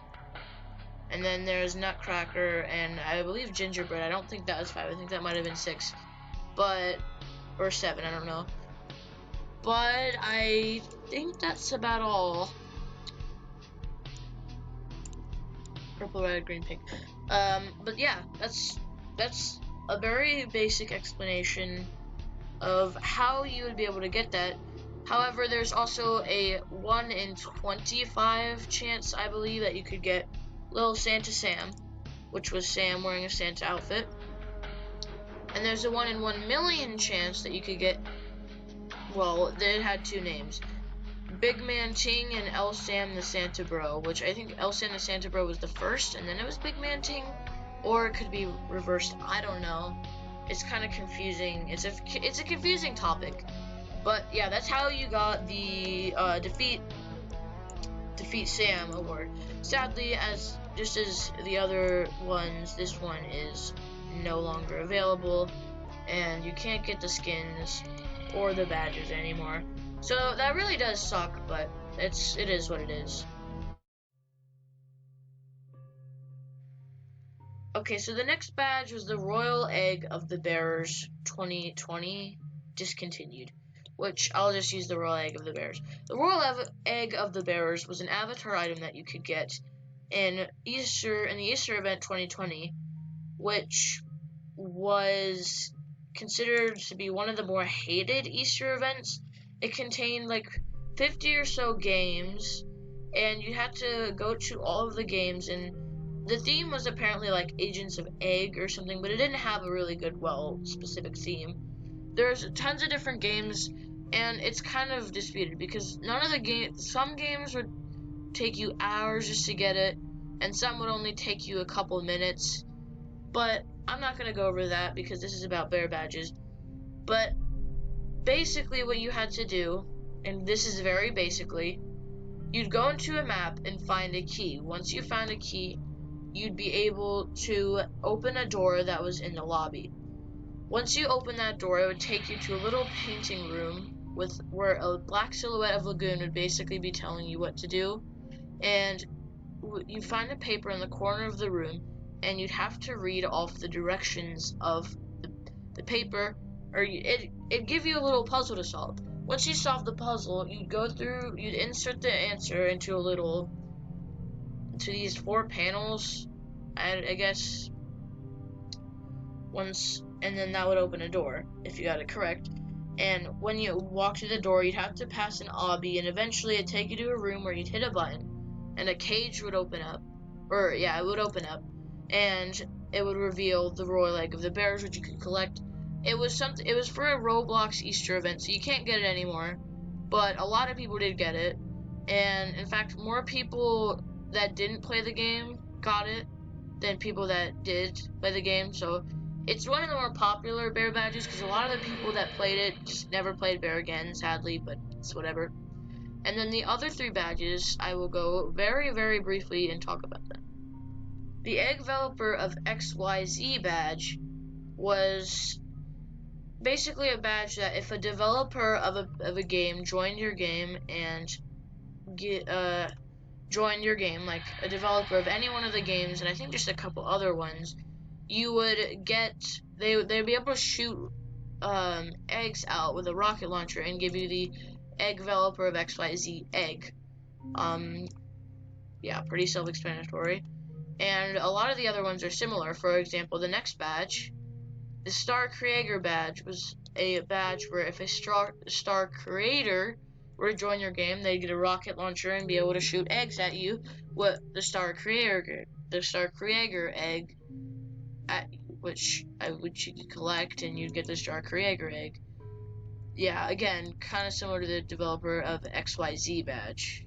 And then there's Nutcracker and I believe Gingerbread. I don't think that was 5. I think that might have been 6. Or 7, I don't know. But I think that's about all. Purple, red, green, pink. But yeah, that's a very basic explanation of how you would be able to get that. However, there's also a 1 in 25 chance, I believe, that you could get Little Santa Sam, which was Sam wearing a Santa outfit. And there's a 1 in 1,000,000 chance that you could get, well, they had 2 names. Big Man Ting and El Sam the Santa Bro, which I think El Sam the Santa Bro was the first, and then it was Big Man Ting, or it could be reversed. I don't know. It's kind of confusing. It's a confusing topic, but yeah, that's how you got the defeat Sam award. Sadly, just as the other ones, this one is no longer available, and you can't get the skins or the badges anymore. So that really does suck, but it is what it is. Okay, so the next badge was the Royal Egg of the Bearers 2020 discontinued, which I'll just use the Royal Egg of the Bearers. The Royal Egg of the Bearers was an avatar item that you could get in the Easter event 2020, which was considered to be one of the more hated Easter events. It contained like 50 or so games, and you had to go to all of the games, and the theme was apparently like Agents of Egg or something, but it didn't have a really good, specific theme. There's tons of different games, and it's kind of disputed because some games would take you hours just to get it, and some would only take you a couple minutes, but I'm not going to go over that because this is about bear badges. But basically what you had to do, and this is very basically, you'd go into a map and find a key. Once you found a key, you'd be able to open a door that was in the lobby. Once you open that door, it would take you to a little painting room where a black silhouette of Lagoon would basically be telling you what to do. And you find a paper in the corner of the room, and you'd have to read off the directions of the paper, or it'd give you a little puzzle to solve. Once you solve the puzzle, you'd insert the answer into these 4 panels, I guess, and then that would open a door, if you got it correct. And when you walk to the door, you'd have to pass an obby, and eventually it'd take you to a room where you'd hit a button, and a cage would open up, it would open up, and it would reveal the Royal Egg of the Bears, which you could collect. It was for a Roblox Easter event, so you can't get it anymore, but a lot of people did get it, and in fact, more people that didn't play the game got it than people that did play the game, so it's one of the more popular bear badges, because a lot of the people that played it just never played bear again, sadly, but it's whatever. And then the other 3 badges, I will go very, very briefly and talk about them. The Egg Developer of XYZ badge was basically a badge that if a developer of a game joined your game, like a developer of any one of the games, and I think just a couple other ones, you would get, they'd be able to shoot eggs out with a rocket launcher and give you the Egg Developer of XYZ egg. Yeah, pretty self-explanatory. And a lot of the other ones are similar. For example, the next badge, the Star Creator badge, was a badge where if a star creator were to join your game, they'd get a rocket launcher and be able to shoot eggs at you with the Star Creator egg, which you could collect, and you'd get the Star Creator egg. Yeah, again, kind of similar to the developer of XYZ badge.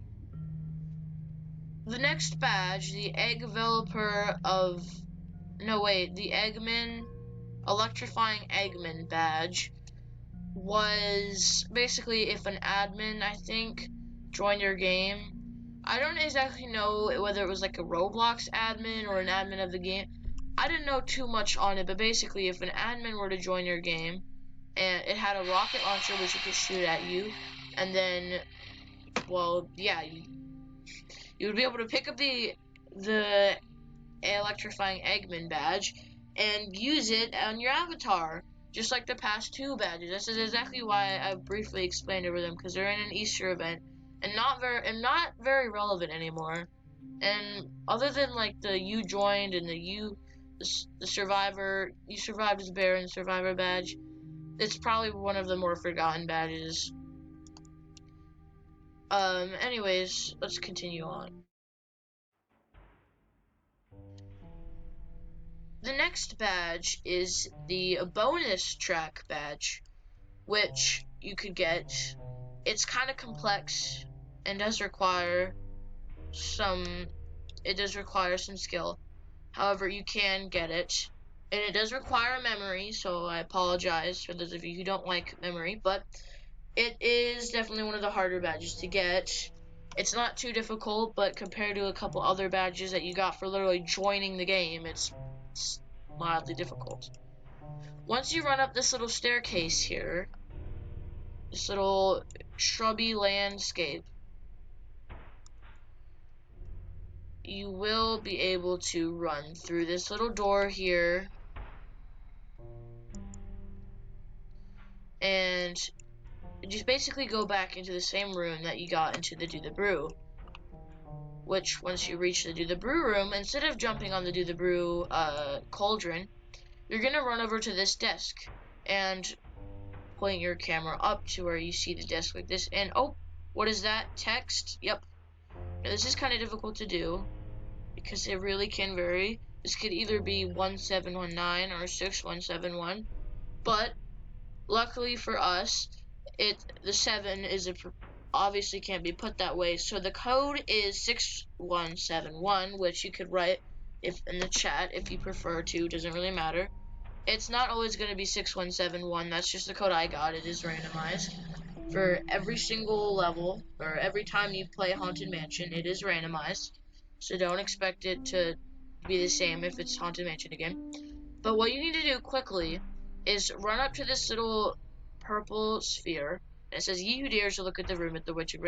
The next badge, the Egg Developer of... the Electrifying Eggman badge, was basically if an admin, I think, joined your game. I don't exactly know whether it was like a Roblox admin or an admin of the game. I didn't know too much on it, but basically if an admin were to join your game and it had a rocket launcher which it could shoot at you, and then, well, yeah, you would be able to pick up the electrifying Eggman badge and use it on your avatar, just like the past two badges. This is exactly why I briefly explained over them, because they're in an Easter event and not very relevant anymore. And other than like the you joined and the survivor, you survived as a bear and survivor badge, it's probably one of the more forgotten badges. Anyways, let's continue on. The next badge is the bonus track badge, which you could get. It's kind of complex and does require some skill. However, you can get it. And it does require memory, so I apologize for those of you who don't like memory, but it is definitely one of the harder badges to get. It's not too difficult, but compared to a couple other badges that you got for literally joining the game, it's mildly difficult. Once you run up this little staircase here, this little shrubby landscape, you will be able to run through this little door here, and just basically go back into the same room that you got into the Do the Brew. Which, once you reach the Do the Brew room, instead of jumping on the Do the Brew cauldron, you're gonna run over to this desk and point your camera up to where you see the desk like this. And oh, what is that? Text? Yep. Now, this is kind of difficult to do because it really can vary. This could either be 1719 or 6171, but luckily for us, the 7 is obviously can't be put that way, so the code is 6171, which you could write if in the chat if you prefer to. Doesn't really matter. It's not always going to be 6171. That's just the code I got. It is randomized for every single level, or every time you play Haunted Mansion. It is randomized, so don't expect it to be the same if it's Haunted Mansion again. But what you need to do quickly is run up to this little purple sphere, and it says, "Ye who dares to look at the room at the wicked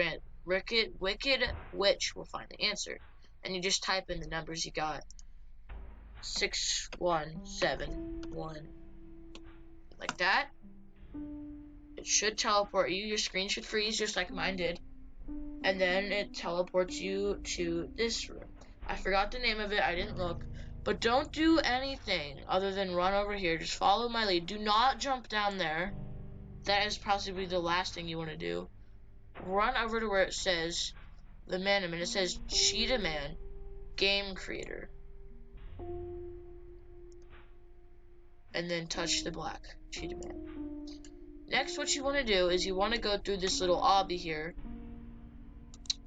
witch will find the answer." And you just type in the numbers you got. 6171. Like that. It should teleport you. Your screen should freeze just like mine did. And then it teleports you to this room. I forgot the name of it. I didn't look. But don't do anything other than run over here. Just follow my lead. Do not jump down there. That is possibly the last thing you want to do. Run over to where it says the Mandem, and it says Cheetah Man, Game Creator. And then touch the black Cheetah Man. Next, what you want to do is you want to go through this little obby here.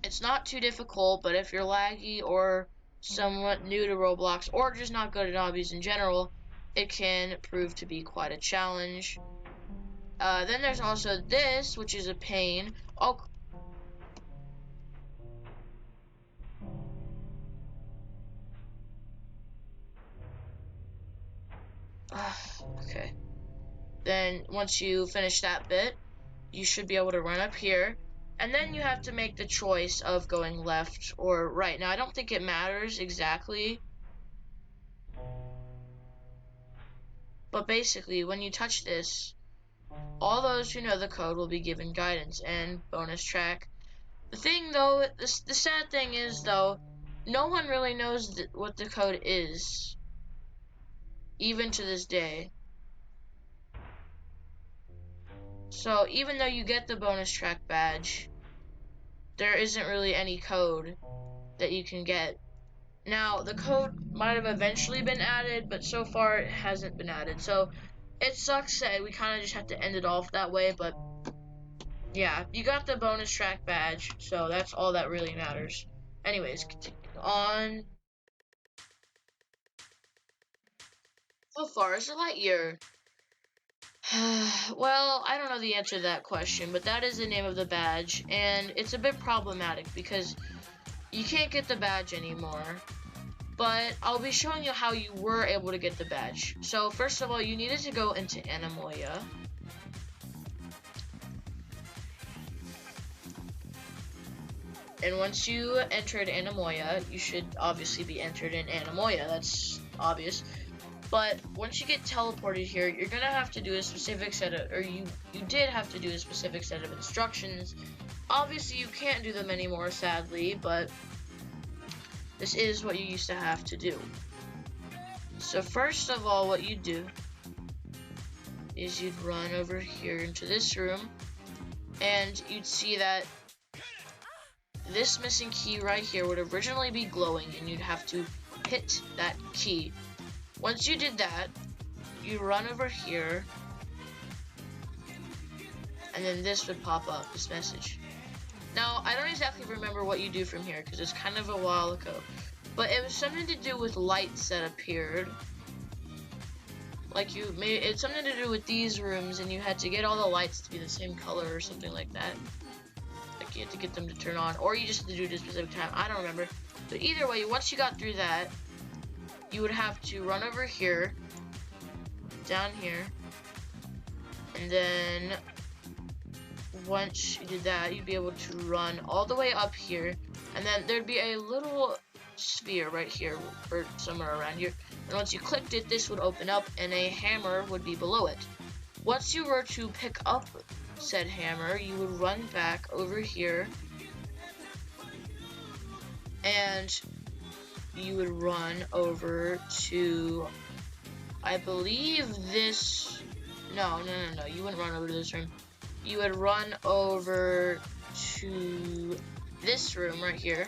It's not too difficult, but if you're laggy or somewhat new to Roblox, or just not good at obbies in general, it can prove to be quite a challenge. Then there's also this, which is a pain. Oh, okay. Then once you finish that bit, you should be able to run up here. And then you have to make the choice of going left or right. Now, I don't think it matters exactly. But basically, when you touch this, all those who know the code will be given guidance and bonus track. The thing, though, the sad thing is, though, no one really knows what the code is, even to this day. So, even though you get the bonus track badge, there isn't really any code that you can get. Now, the code might have eventually been added, but so far it hasn't been added. So, it sucks that we kind of just have to end it off that way, but yeah, you got the bonus track badge, so that's all that really matters. Anyways, continue on. So far as the Lightyear. Well, I don't know the answer to that question, but that is the name of the badge, and it's a bit problematic because you can't get the badge anymore. But I'll be showing you how you were able to get the badge. So first of all, you needed to go into Anemoia. And once you entered Anemoia, you should obviously be entered in Anemoia. That's obvious. But once you get teleported here, you're gonna have to do a specific set of, or you did have to do a specific set of instructions. Obviously, you can't do them anymore, sadly, but this is what you used to have to do. So first of all, what you'd do is you'd run over here into this room, and you'd see that this missing key right here would originally be glowing, and you'd have to hit that key. Once you did that, you run over here, and then this would pop up, this message. Now, I don't exactly remember what you do from here, because it's kind of a while ago, but it was something to do with lights that appeared. Like it's something to do with these rooms, and you had to get all the lights to be the same color or something like that. Like you had to get them to turn on, or you just had to do it at a specific time, I don't remember. But either way, once you got through that, you would have to run over here, down here, and then once you did that, you'd be able to run all the way up here, and then there'd be a little sphere right here, or somewhere around here, and once you clicked it, this would open up, and a hammer would be below it. Once you were to pick up said hammer, you would run back over here, and you would run over to, I believe this, no, you wouldn't run over to this room. You would run over to this room right here,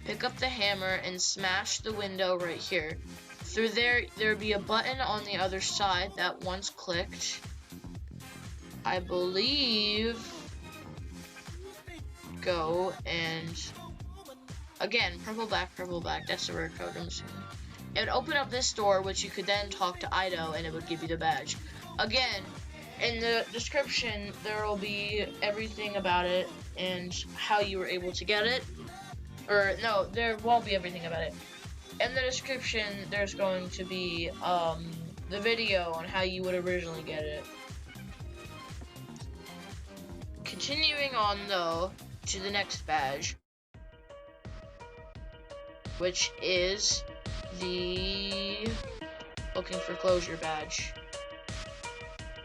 pick up the hammer, and smash the window right here. Through there, there'd be a button on the other side that once clicked, I believe, go and, again, purple black, that's the rare code, I'm assuming. It would open up this door, which you could then talk to Ido, and it would give you the badge. Again, in the description, there will be everything about it, and how you were able to get it. Or, no, there won't be everything about it. In the description, there's going to be, the video on how you would originally get it. Continuing on, though, to the next badge, which is the looking for closure badge.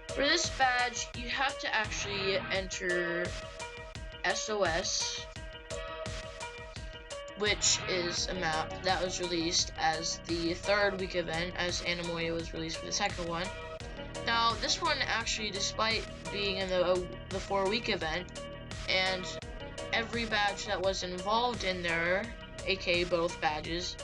For this badge, you have to actually enter SOS, which is a map that was released as the 3rd week event, as Anemoia was released for the 2nd one. Now, this one actually, despite being in the 4-week event, and every badge that was involved in there, aka both badges,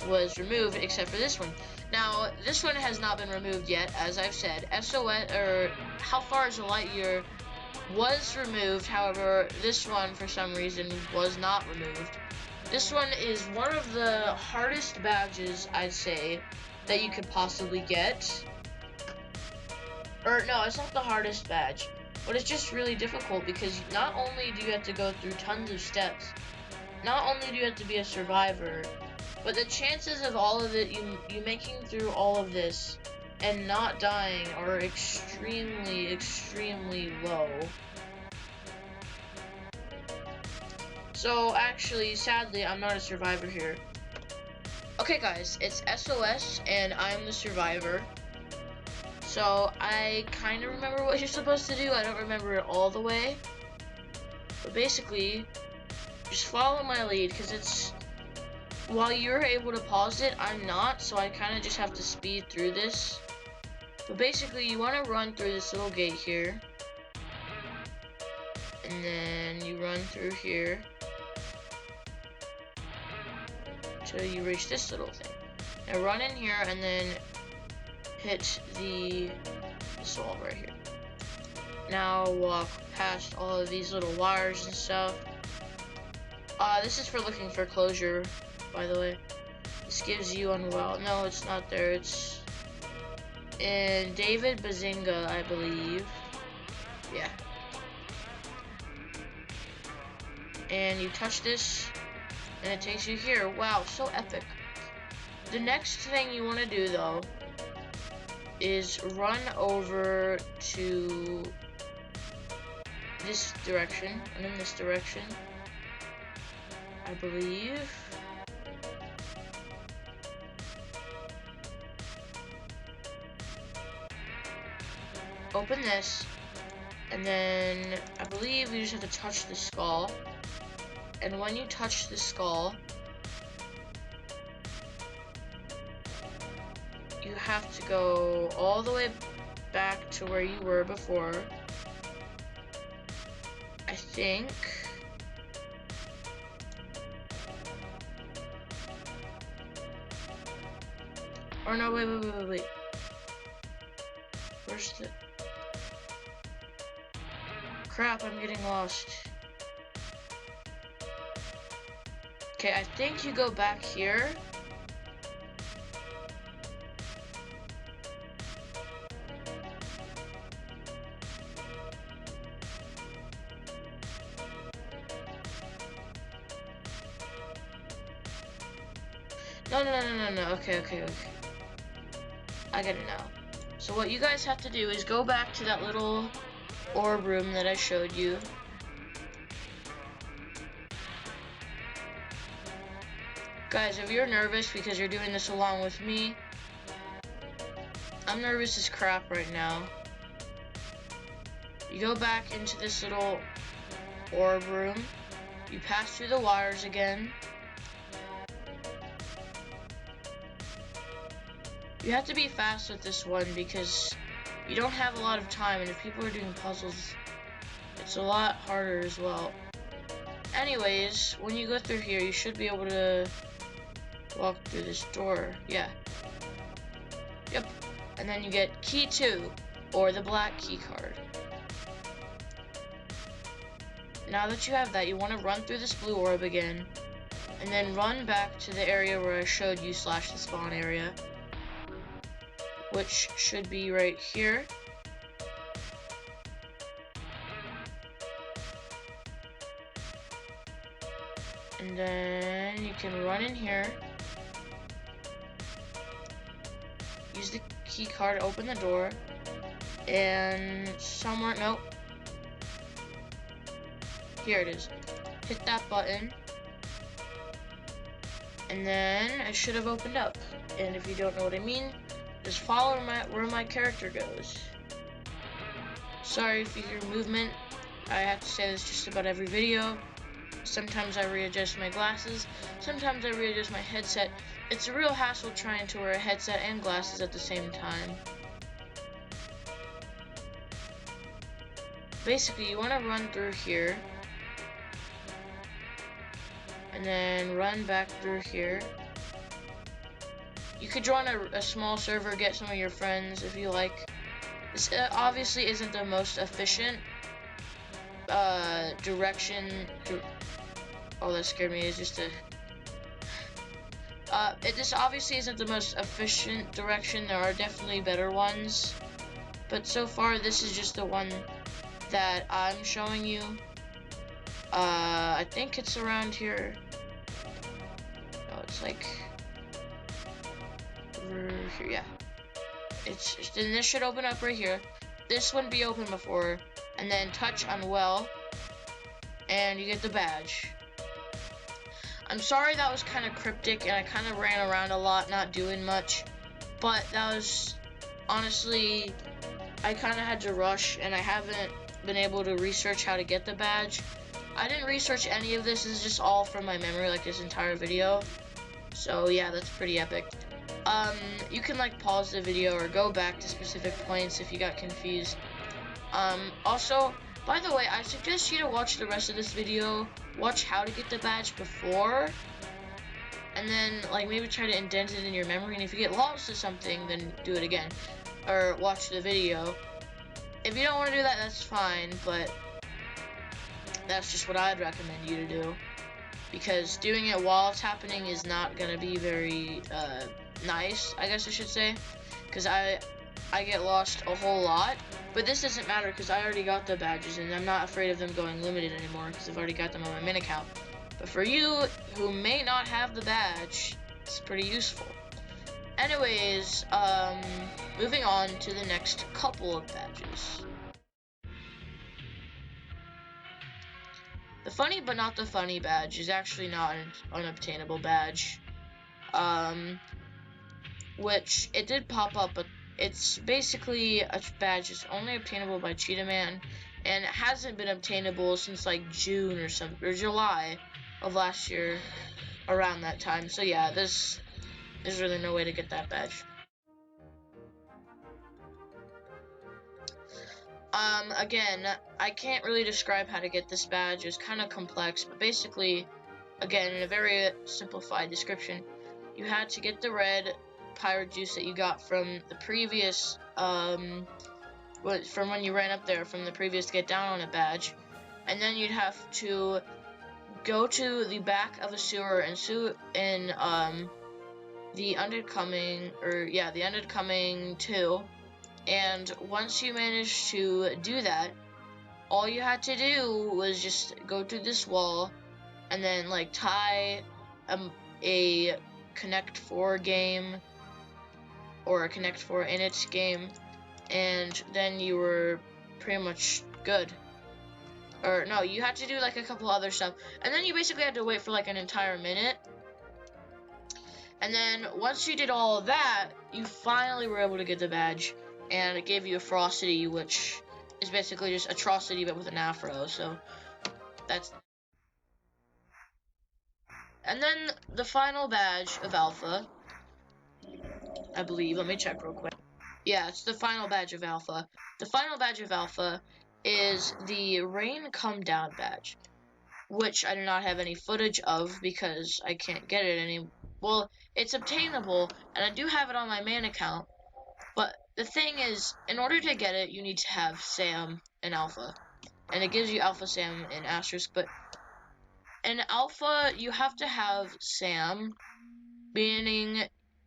was removed except for this one. Now, this one has not been removed yet, as I've said. SOS, or How Far is a Lightyear, was removed. However, this one, for some reason, was not removed. This one is one of the hardest badges, I'd say, that you could possibly get. Or, no, it's not the hardest badge, but it's just really difficult because not only do you have to go through tons of steps, not only do you have to be a survivor, but the chances of all of it, you making through all of this and not dying are extremely, extremely low. So actually, sadly, I'm not a survivor here. Okay guys, it's SOS and I'm the survivor. So I kind of remember what you're supposed to do. I don't remember it all the way. But basically, just follow my lead, because it's, while you're able to pause it, I'm not, so I kind of just have to speed through this. But basically, you want to run through this little gate here. And then you run through here until you reach this little thing. Now run in here and then hit this wall right here. Now walk past all of these little wires and stuff. This is for looking for closure, by the way. This gives you unwell. No, it's not there. It's in David Bazinga, I believe. Yeah. And you touch this, and it takes you here. Wow, so epic. The next thing you want to do, though, is run over to this direction, and in this direction, I believe. Open this, and then I believe you just have to touch the skull. And when you touch the skull, you have to go all the way back to where you were before. I think. Or no, wait. Where's the... Crap, I'm getting lost. Okay, I think you go back here. No. Okay. I get it now. So what you guys have to do is go back to that little orb room that I showed you. Guys, if you're nervous because you're doing this along with me, I'm nervous as crap right now. You go back into this little orb room. You pass through the wires again. You have to be fast with this one because you don't have a lot of time, and if people are doing puzzles, it's a lot harder as well. Anyways, when you go through here, you should be able to walk through this door. Yeah. Yep. And then you get key 2, or the black key card. Now that you have that, you want to run through this blue orb again, and then run back to the area where I showed you / the spawn area, which should be right here. And then you can run in here, use the key card, open the door, and somewhere, nope, here it is. Hit that button, and then it should have opened up. And if you don't know what I mean, just follow where my character goes. Sorry if you hear movement. I have to say this just about every video. Sometimes I readjust my glasses. Sometimes I readjust my headset. It's a real hassle trying to wear a headset and glasses at the same time. Basically, you want to run through here. And then run back through here. You could join a small server, get some of your friends if you like. This obviously isn't the most efficient direction. Oh, that scared me. It's just a... this obviously isn't the most efficient direction. There are definitely better ones. But so far, this is just the one that I'm showing you. I think it's around here. No, it's like... over here, yeah. Then this should open up right here. This wouldn't be open before. And then touch on well, and you get the badge. I'm sorry that was kind of cryptic, and I kind of ran around a lot, not doing much. But that was, honestly, I kind of had to rush, and I haven't been able to research how to get the badge. I didn't research any of this. This is just all from my memory, like this entire video. So yeah, that's pretty epic. You can like pause the video or go back to specific points if you got confused. Also, by the way, I suggest you to watch the rest of this video, watch how to get the badge before, and then like maybe try to indent it in your memory, and if you get lost to something, then do it again, or watch the video. If you don't want to do that, that's fine, but that's just what I'd recommend you to do, because doing it while it's happening is not going to be very nice, I guess I should say, because I get lost a whole lot. But this doesn't matter because I already got the badges and I'm not afraid of them going limited anymore because I've already got them on my min account. But for you who may not have the badge, it's pretty useful. Anyways, moving on to the next couple of badges. The funny but not the funny badge is actually not an unobtainable badge. Which it did pop up, but it's basically a badge that's only obtainable by Cheetah Man, and it hasn't been obtainable since like June or July of last year, around that time. So yeah, there's really no way to get that badge. Again, I can't really describe how to get this badge. It's kind of complex, but basically, again, in a very simplified description, you had to get the red pirate juice that you got from the previous, from when you ran up there from the previous Get Down on It badge, and then you'd have to go to the back of a sewer and the Undead Coming 2, and once you managed to do that, all you had to do was just go through this wall and then like tie a Connect 4 game or a Connect 4 Init game, and then you were pretty much good. Or no, you had to do like a couple other stuff, and then you basically had to wait for like an entire minute. And then once you did all of that, you finally were able to get the badge, and it gave you a Ferocity, which is basically just Atrocity but with an afro. So that's. And then the final badge of Alpha, I believe. Let me check real quick. Yeah, it's the final badge of Alpha. The final badge of Alpha is the Rain Come Down badge, which I do not have any footage of because I can't get it well, it's obtainable, and I do have it on my main account, but the thing is, in order to get it, you need to have Sam in Alpha, and it gives you Alpha Sam in Asterisk, but in Alpha, you have to have Sam, meaning,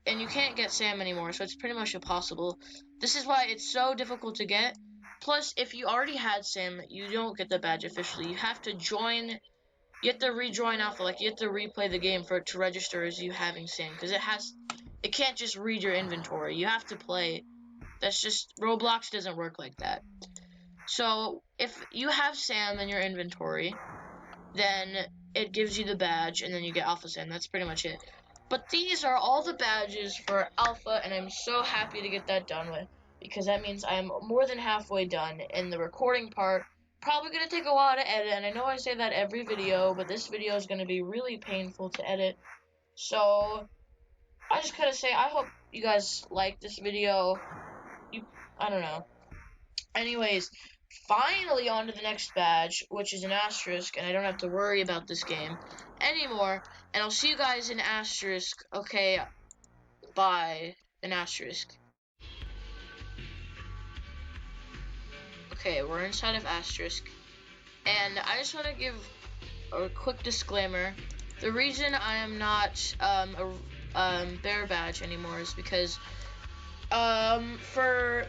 and you can't get Sam anymore, so it's pretty much impossible. This is why it's so difficult to get. Plus, if you already had Sam, you don't get the badge officially. You have to join. You have to rejoin Alpha. Like, you have to replay the game for it to register as you having Sam, because it can't just read your inventory. You have to play. That's just, Roblox doesn't work like that. So if you have Sam in your inventory, then it gives you the badge, and then you get Alpha Sam. That's pretty much it. But these are all the badges for Alpha, and I'm so happy to get that done with, because that means I'm more than halfway done, and the recording part probably going to take a while to edit, and I know I say that every video, but this video is going to be really painful to edit. So I just gotta say, I hope you guys like this video. I don't know. Anyways, finally on to the next badge, which is an Asterisk, and I don't have to worry about this game anymore. And I'll see you guys in Asterisk. Okay, bye. An Asterisk. Okay, we're inside of Asterisk, and I just want to give a quick disclaimer. The reason I am not a bear badge anymore is because for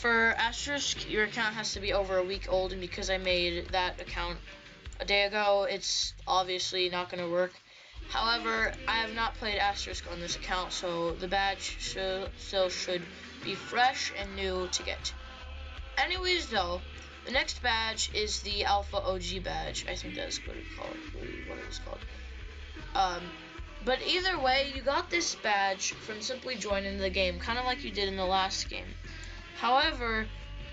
Asterisk, your account has to be over a week old, and because I made that account a day ago, it's obviously not going to work. However, I have not played Asterisk on this account, so the badge still should be fresh and new to get. Anyways, though, the next badge is the Alpha OG badge. I think that's what it was called. But either way, you got this badge from simply joining the game, kind of like you did in the last game. However,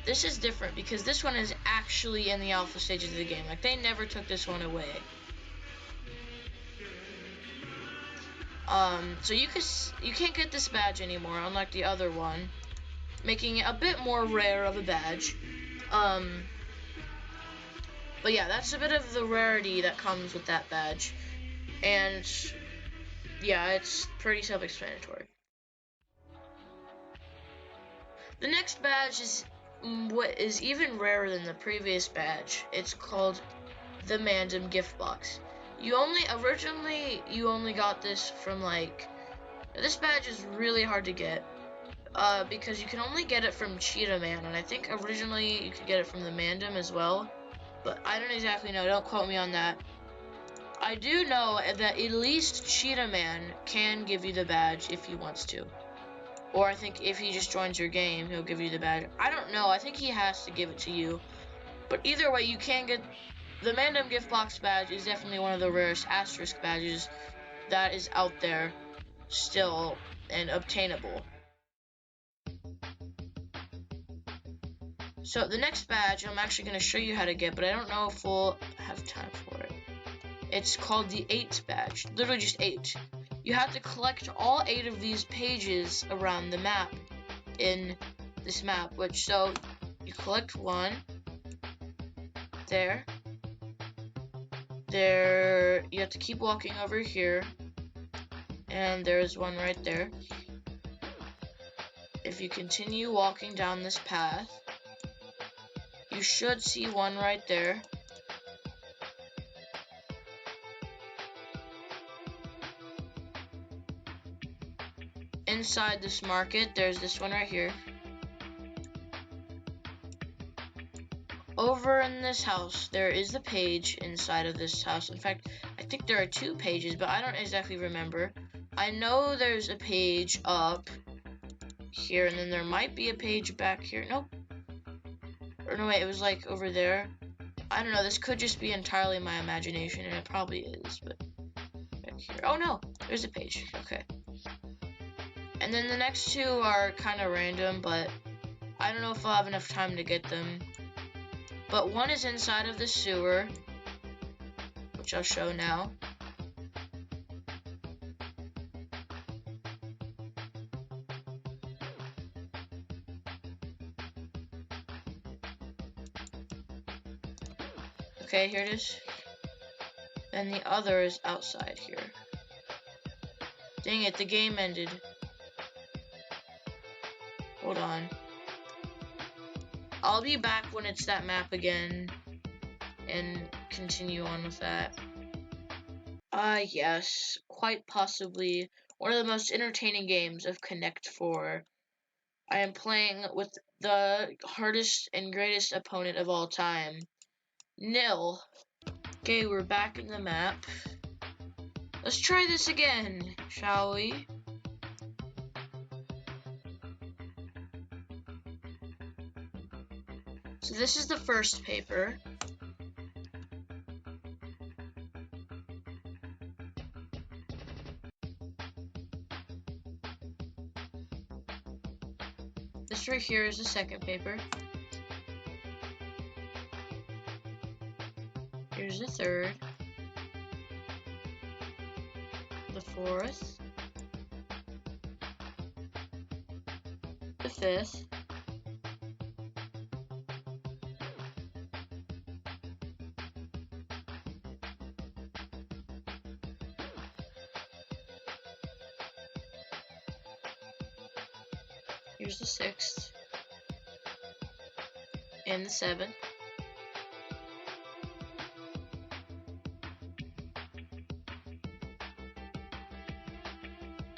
this is different because this one is actually in the alpha stages of the game. Like, they never took this one away. So you can't get this badge anymore, unlike the other one, making it a bit more rare of a badge. But yeah, that's a bit of the rarity that comes with that badge. And yeah, it's pretty self-explanatory. The next badge is what is even rarer than the previous badge. It's called the Mandem Gift Box. Originally you only got this from, like, this badge is really hard to get. because you can only get it from Cheetah Man, and I think originally you could get it from the Mandem as well, but I don't exactly know. Don't quote me on that. I do know that at least Cheetah Man can give you the badge if he wants to. Or I think if he just joins your game, he'll give you the badge. I don't know. I think he has to give it to you. But either way, you can get... The Mandem Gift Box badge is definitely one of the rarest asterisk badges that is out there still and obtainable. So the next badge I'm actually going to show you how to get, but I don't know if we'll have time for it. It's called the 8 badge, literally just 8. You have to collect all 8 of these pages around the map in this map, which, so you collect 1, there, you have to keep walking over here, and there's 1 right there. If you continue walking down this path, you should see 1 right there. Inside this market, there's this 1 right here. Over in this house, there is the page inside of this house. In fact, I think there are 2 pages, but I don't exactly remember. I know there's a page up here, and then there might be a page back here. Nope. Or no, wait, it was like over there. I don't know, this could just be entirely my imagination, and it probably is, but back here. Oh no, there's a page. Okay. And then the next 2 are kind of random, but I don't know if I'll have enough time to get them. But 1 is inside of the sewer, which I'll show now. Okay, here it is. And the other is outside here. Dang it, the game ended. Hold on. I'll be back when it's that map again and continue on with that. Yes, quite possibly one of the most entertaining games of Connect 4. I am playing with the hardest and greatest opponent of all time, Nil. Okay, we're back in the map. Let's try this again, shall we? So this is the first paper. This right here is the second paper. Here's the third. The fourth. The fifth. Here's the sixth. And the seventh.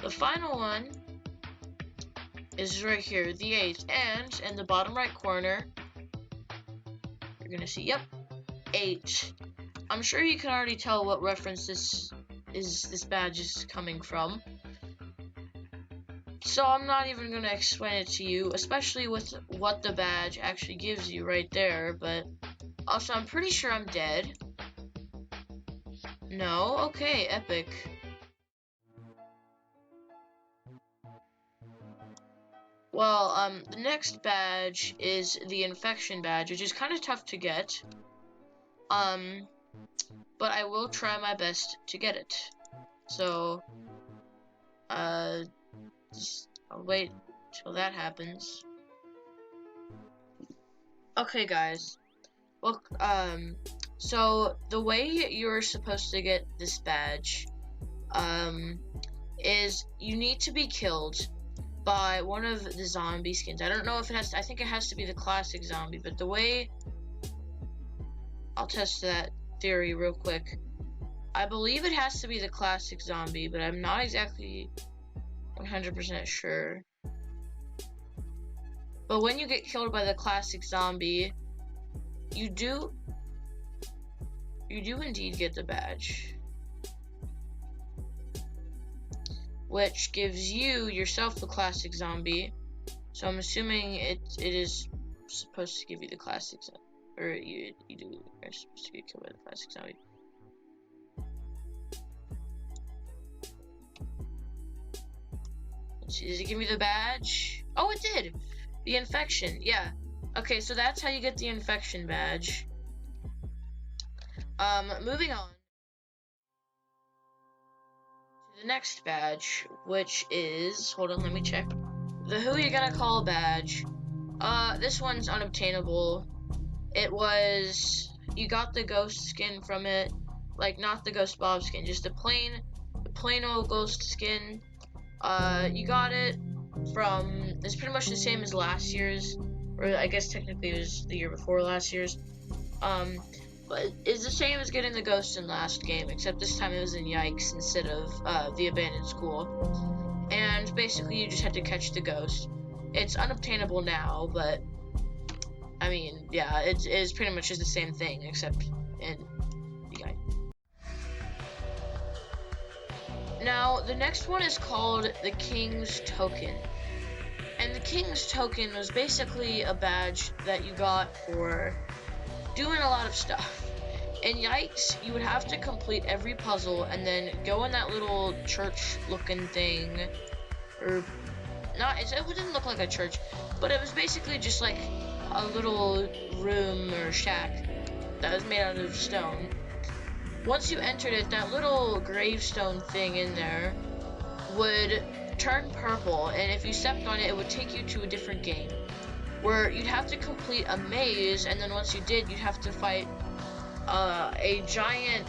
The final one is right here, the 8th, and in the bottom right corner, you're gonna see, yep, 8. I'm sure you can already tell what reference this badge is coming from. So I'm not even gonna explain it to you, especially with what the badge actually gives you right there, but also I'm pretty sure I'm dead. No? Okay, epic. Well, the next badge is the infection badge, which is kind of tough to get. But I will try my best to get it. So, I'll wait till that happens. Okay, guys. Well, so the way you're supposed to get this badge, is you need to be killed by one of the zombie skins. I don't know if it has to, I think it has to be the classic zombie, but the way, I'll test that theory real quick. I believe it has to be the classic zombie, but I'm not exactly 100% sure. But when you get killed by the classic zombie, you do indeed get the badge, which gives you yourself the classic zombie. So I'm assuming it is supposed to give you the classic zombie, or you are supposed to get killed by the classic zombie. Let's see, does it give me the badge? Oh, it did! The infection, yeah. Okay, so that's how you get the infection badge. Moving on to the next badge, which is, hold on, let me check. The Who You Gonna Call badge. This one's unobtainable. It was, you got the ghost skin from it, like not the Ghost Bob skin, just the plain old ghost skin. You got it from, it's pretty much the same as last year's, or I guess technically it was the year before last year's. But it's the same as getting the ghost in last game, except this time it was in Yikes instead of the abandoned school. And basically you just had to catch the ghost. It's unobtainable now, but I mean, yeah, it is pretty much just the same thing, except in the Yikes. Now, the next one is called the King's Token. And the King's Token was basically a badge that you got for doing a lot of stuff. In Yikes, you would have to complete every puzzle and then go in that little church-looking thing, or not, it didn't look like a church, but it was basically just like a little room or shack that was made out of stone. Once you entered it, that little gravestone thing in there would turn purple, and if you stepped on it, it would take you to a different game, where you'd have to complete a maze, and then once you did, you'd have to fight a giant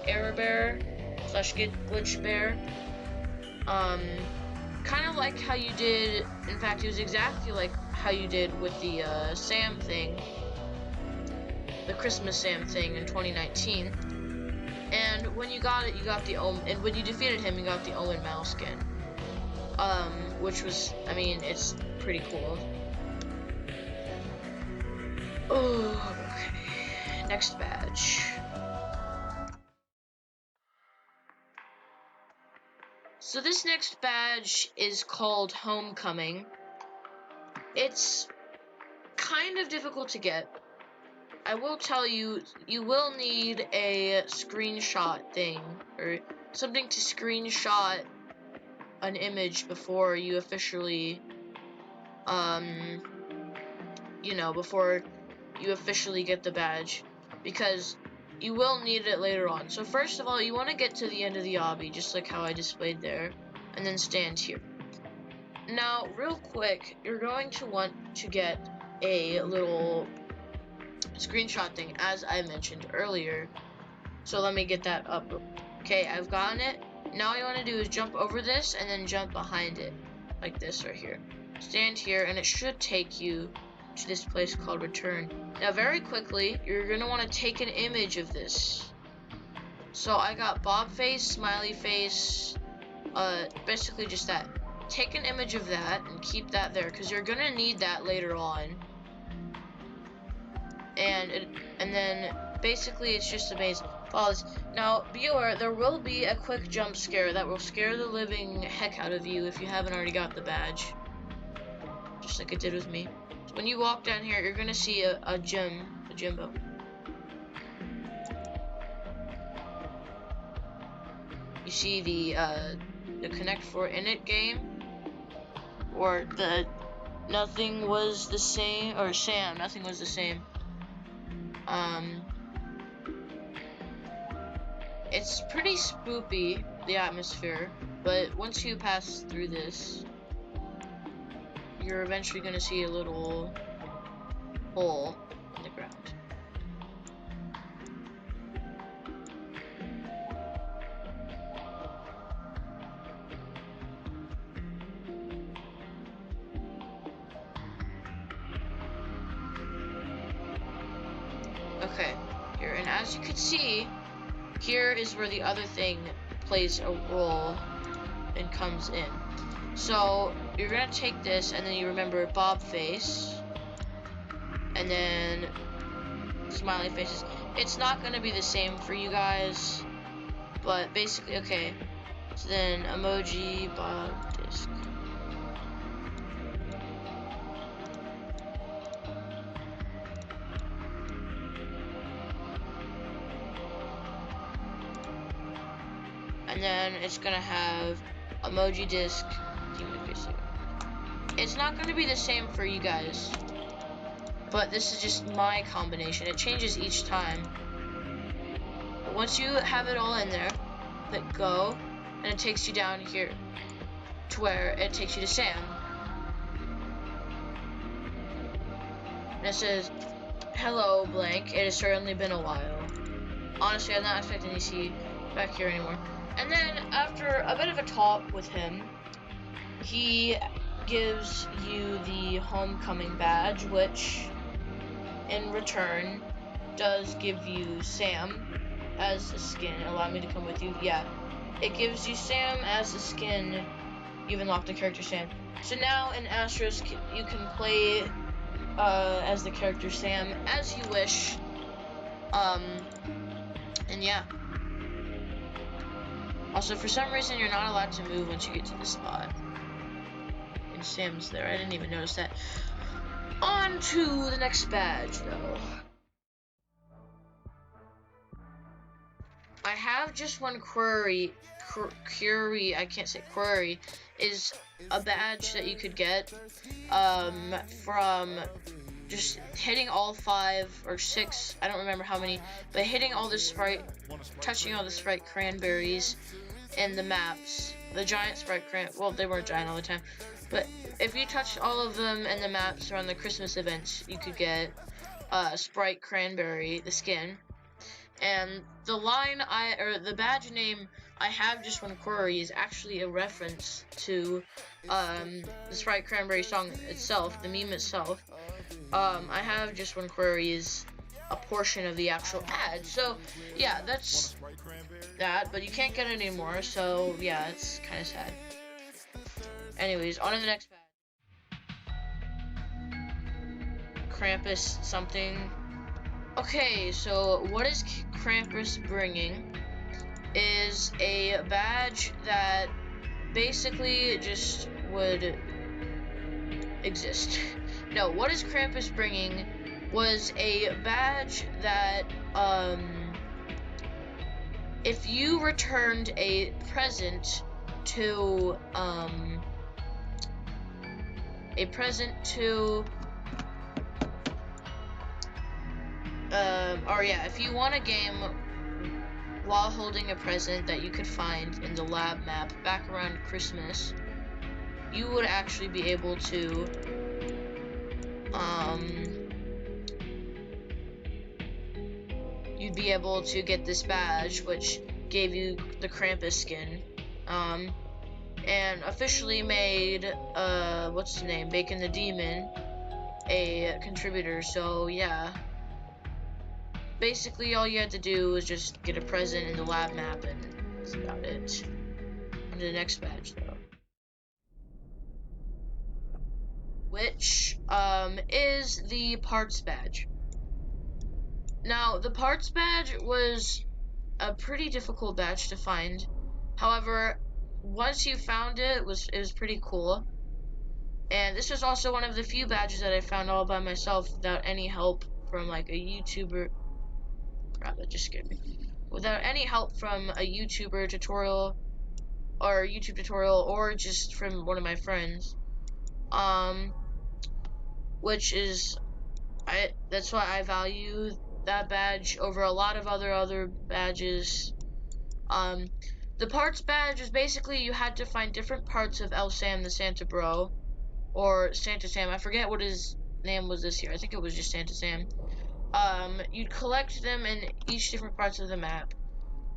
error bear / glitch bear. Kind of like how you did, in fact, it was exactly like how you did with the Sam thing, the Christmas Sam thing in 2019. And when you got it, you got the and when you defeated him, you got the Owen Mouse skin. Which was, I mean, it's pretty cool. Oh, okay. Next badge. So this next badge is called Homecoming. It's kind of difficult to get. I will tell you, you will need a screenshot thing, or something to screenshot an image before you officially, before you officially get the badge, because you will need it later on. So first of all, you want to get to the end of the obby, just like how I displayed there, and then stand here. Now, real quick, you're going to want to get a little screenshot thing, as I mentioned earlier. So let me get that up. Okay, I've gotten it. Now all you want to do is jump over this and then jump behind it, like this right here. Stand here, and it should take you to this place called Return. Now, very quickly, you're going to want to take an image of this. So I got Bob face, smiley face, basically just that. Take an image of that and keep that there, because you're going to need that later on. And then basically it's just a maze. Follow this. Now, be aware, there will be a quick jump scare that will scare the living heck out of you if you haven't already got the badge, just like it did with me. So when you walk down here, you're gonna see a Jimbo. You see the Connect 4 Init game, or the Nothing Was the Same, or Sam, Nothing Was the Same. It's pretty spoopy, the atmosphere, but once you pass through this, you're eventually going to see a little hole in the ground. Okay, here, and as you can see, here is where the other thing plays a role and comes in. So you're gonna take this, and then you remember Bob face, and then smiley faces. It's not gonna be the same for you guys, but basically, okay. So then emoji, Bob, disc. And then it's gonna have emoji disc, demon face. It's not gonna be the same for you guys, but this is just my combination. It changes each time. But once you have it all in there, click go, and it takes you down here to where it takes you to Sam. And it says, hello, blank. It has certainly been a while. Honestly, I'm not expecting to see you back here anymore. And then after a bit of a talk with him, he gives you the homecoming badge, which in return does give you Sam as a skin. Allow me to come with you. Yeah, it gives you Sam as a skin. You've unlocked the character Sam. So now in Asterisk, you can play as the character Sam as you wish. And yeah. Also, for some reason, you're not allowed to move once you get to the spot. And Sam's there. I didn't even notice that. On to the next badge, though. I have just one query. I can't say query. Is a badge that you could get from just hitting all 5 or 6, I don't remember how many, but hitting all the sprite, touching all the sprite cranberries in the maps. The giant sprite well, they weren't giant all the time, but if you touched all of them in the maps around the Christmas events, you could get sprite cranberry, the skin. And the the badge name, I have just one query, is actually a reference to the Sprite Cranberry song itself, the meme itself. I have just one query is a portion of the actual ad. So yeah, that's that, but you can't get it anymore, so yeah, it's kind of sad. Anyways, on to the next badge. Krampus something. Okay, so what is Krampus bringing is a badge that basically just would exist. No, what is Krampus bringing was a badge that, if you returned a present to, if you won a game while holding a present that you could find in the lab map back around Christmas, you would actually be able to, you'd be able to get this badge, which gave you the Krampus skin, and officially made, what's the name, Bacon the Demon, a contributor. So yeah, basically all you had to do was just get a present in the lab map, and that's about it. On to the next badge, though, which is the parts badge. Now, the parts badge was a pretty difficult badge to find. However, once you found it, it was pretty cool. And this was also one of the few badges that I found all by myself without any help from like a YouTuber. Crap, that just scared me. Without any help from a YouTuber tutorial or YouTube tutorial, or just from one of my friends. Which is, that's why I value that badge over a lot of other badges. The parts badge is basically you had to find different parts of El Sam the Santa Bro, or Santa Sam. I forget what his name was this year. I think it was just Santa Sam. You'd collect them in each different parts of the map.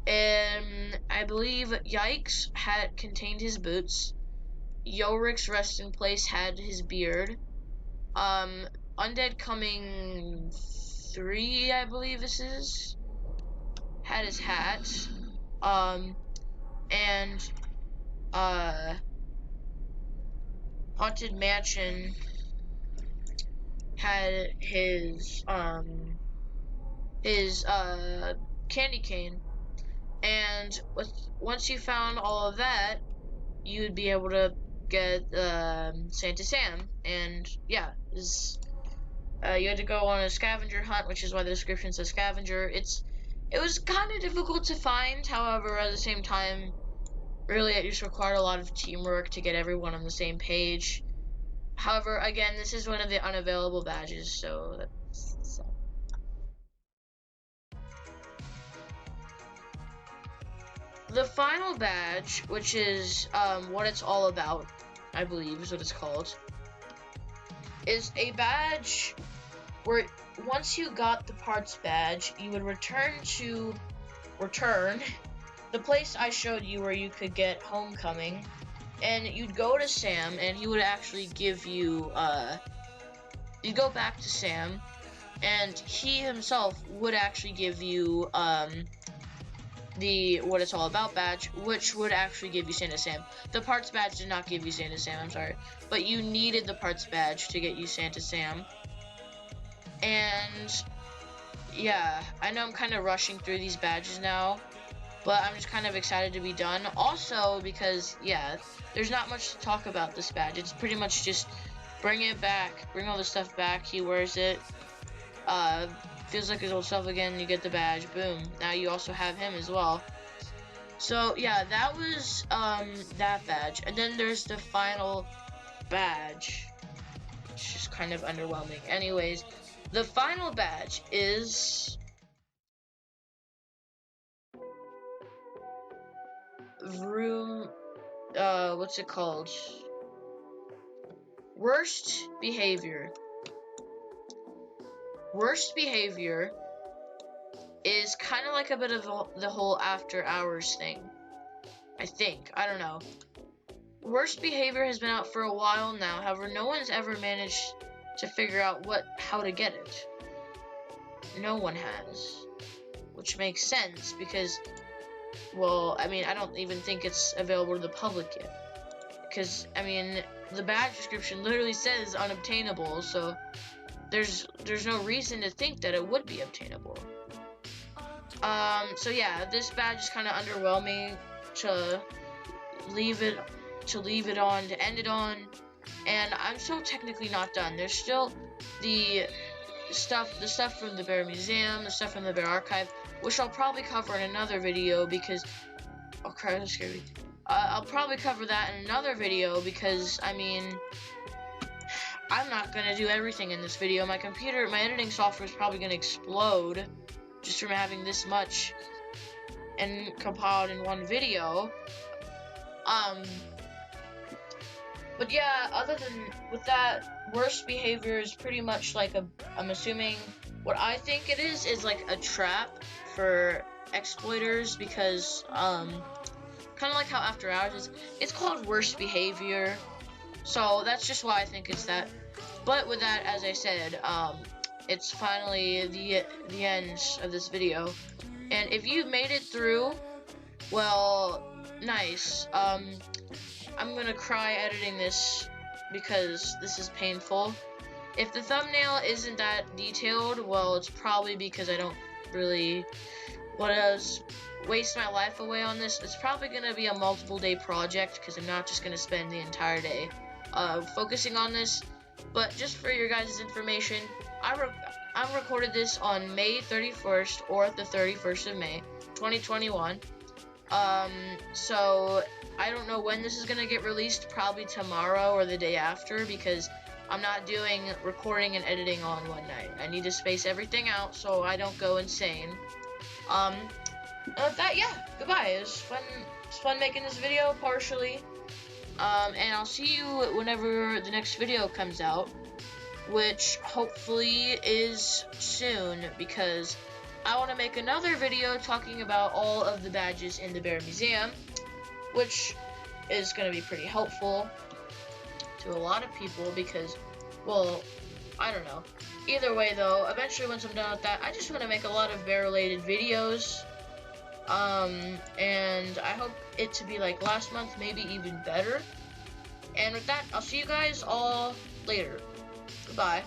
And I believe Yikes contained his boots. Yorik's resting place had his beard. Undead Coming 3, I believe this is, had his hat. Haunted Mansion had his candy cane, and once you found all of that, you would be able to get Santa Sam, and yeah, you had to go on a scavenger hunt, which is why the description says scavenger. It was kind of difficult to find, however, at the same time, really it just required a lot of teamwork to get everyone on the same page. However, again, this is one of the unavailable badges, so that's the final badge, which is what it's all about, I believe is what it's called, is a badge where once you got the parts badge, you would return the place I showed you where you could get Homecoming, and you'd go to Sam, and he would actually give you, you'd go back to Sam, and he himself would actually give you, the what it's all about badge, which would actually give you Santa Sam. The parts badge did not give you Santa Sam, I'm sorry, but you needed the parts badge to get you Santa Sam. And yeah, I know I'm kind of rushing through these badges now, but I'm just kind of excited to be done. Also, because yeah, there's not much to talk about this badge. It's pretty much just bring it back, bring all the stuff back. He wears it, feels like his old self again. You get the badge, boom. Now you also have him as well. So yeah, that was that badge, and then there's the final badge. It's just kind of underwhelming. Anyways, the final badge is room. What's it called? Worst behavior. Worst behavior is kind of like a bit of the whole after hours thing, I think. I don't know. Worst behavior has been out for a while now. However, no one's ever managed to figure out how to get it. No one has, which makes sense because, well, I mean, I don't even think it's available to the public yet. Because, I mean, the badge description literally says unobtainable, so there's no reason to think that it would be obtainable. So yeah, this badge is kind of underwhelming to leave it on, to end it on, and I'm still technically not done. There's still the stuff from the Bear Museum, the stuff from the Bear Archive, which I'll probably cover in another video because, oh crap, that's scary. I'll probably cover that in another video because, I mean, I'm not gonna do everything in this video. My editing software is probably gonna explode just from having this much and compiled in one video. But yeah, other than with that, worst behavior is pretty much like I'm assuming what I think it is like a trap for exploiters because, kind of like how After Hours is, it's called worst behavior. So that's just why I think it's that. But with that, as I said, it's finally the end of this video. And if you made it through, well, nice. I'm gonna cry editing this because this is painful. If the thumbnail isn't that detailed, well, it's probably because I don't really want to waste my life away on this. It's probably gonna be a multiple day project because I'm not just gonna spend the entire day focusing on this. But just for your guys' information, I recorded this on May 31st or the 31st of May, 2021. So I don't know when this is gonna get released, probably tomorrow or the day after, because I'm not doing recording and editing on one night. I need to space everything out so I don't go insane. With that, yeah, goodbye. It was fun making this video, partially. And I'll see you whenever the next video comes out, which hopefully is soon, because I want to make another video talking about all of the badges in the Bear Museum, which is going to be pretty helpful to a lot of people because, well, I don't know. Either way, though, eventually once I'm done with that, I just want to make a lot of bear-related videos. And I hope it to be like last month, maybe even better. And with that, I'll see you guys all later. Goodbye.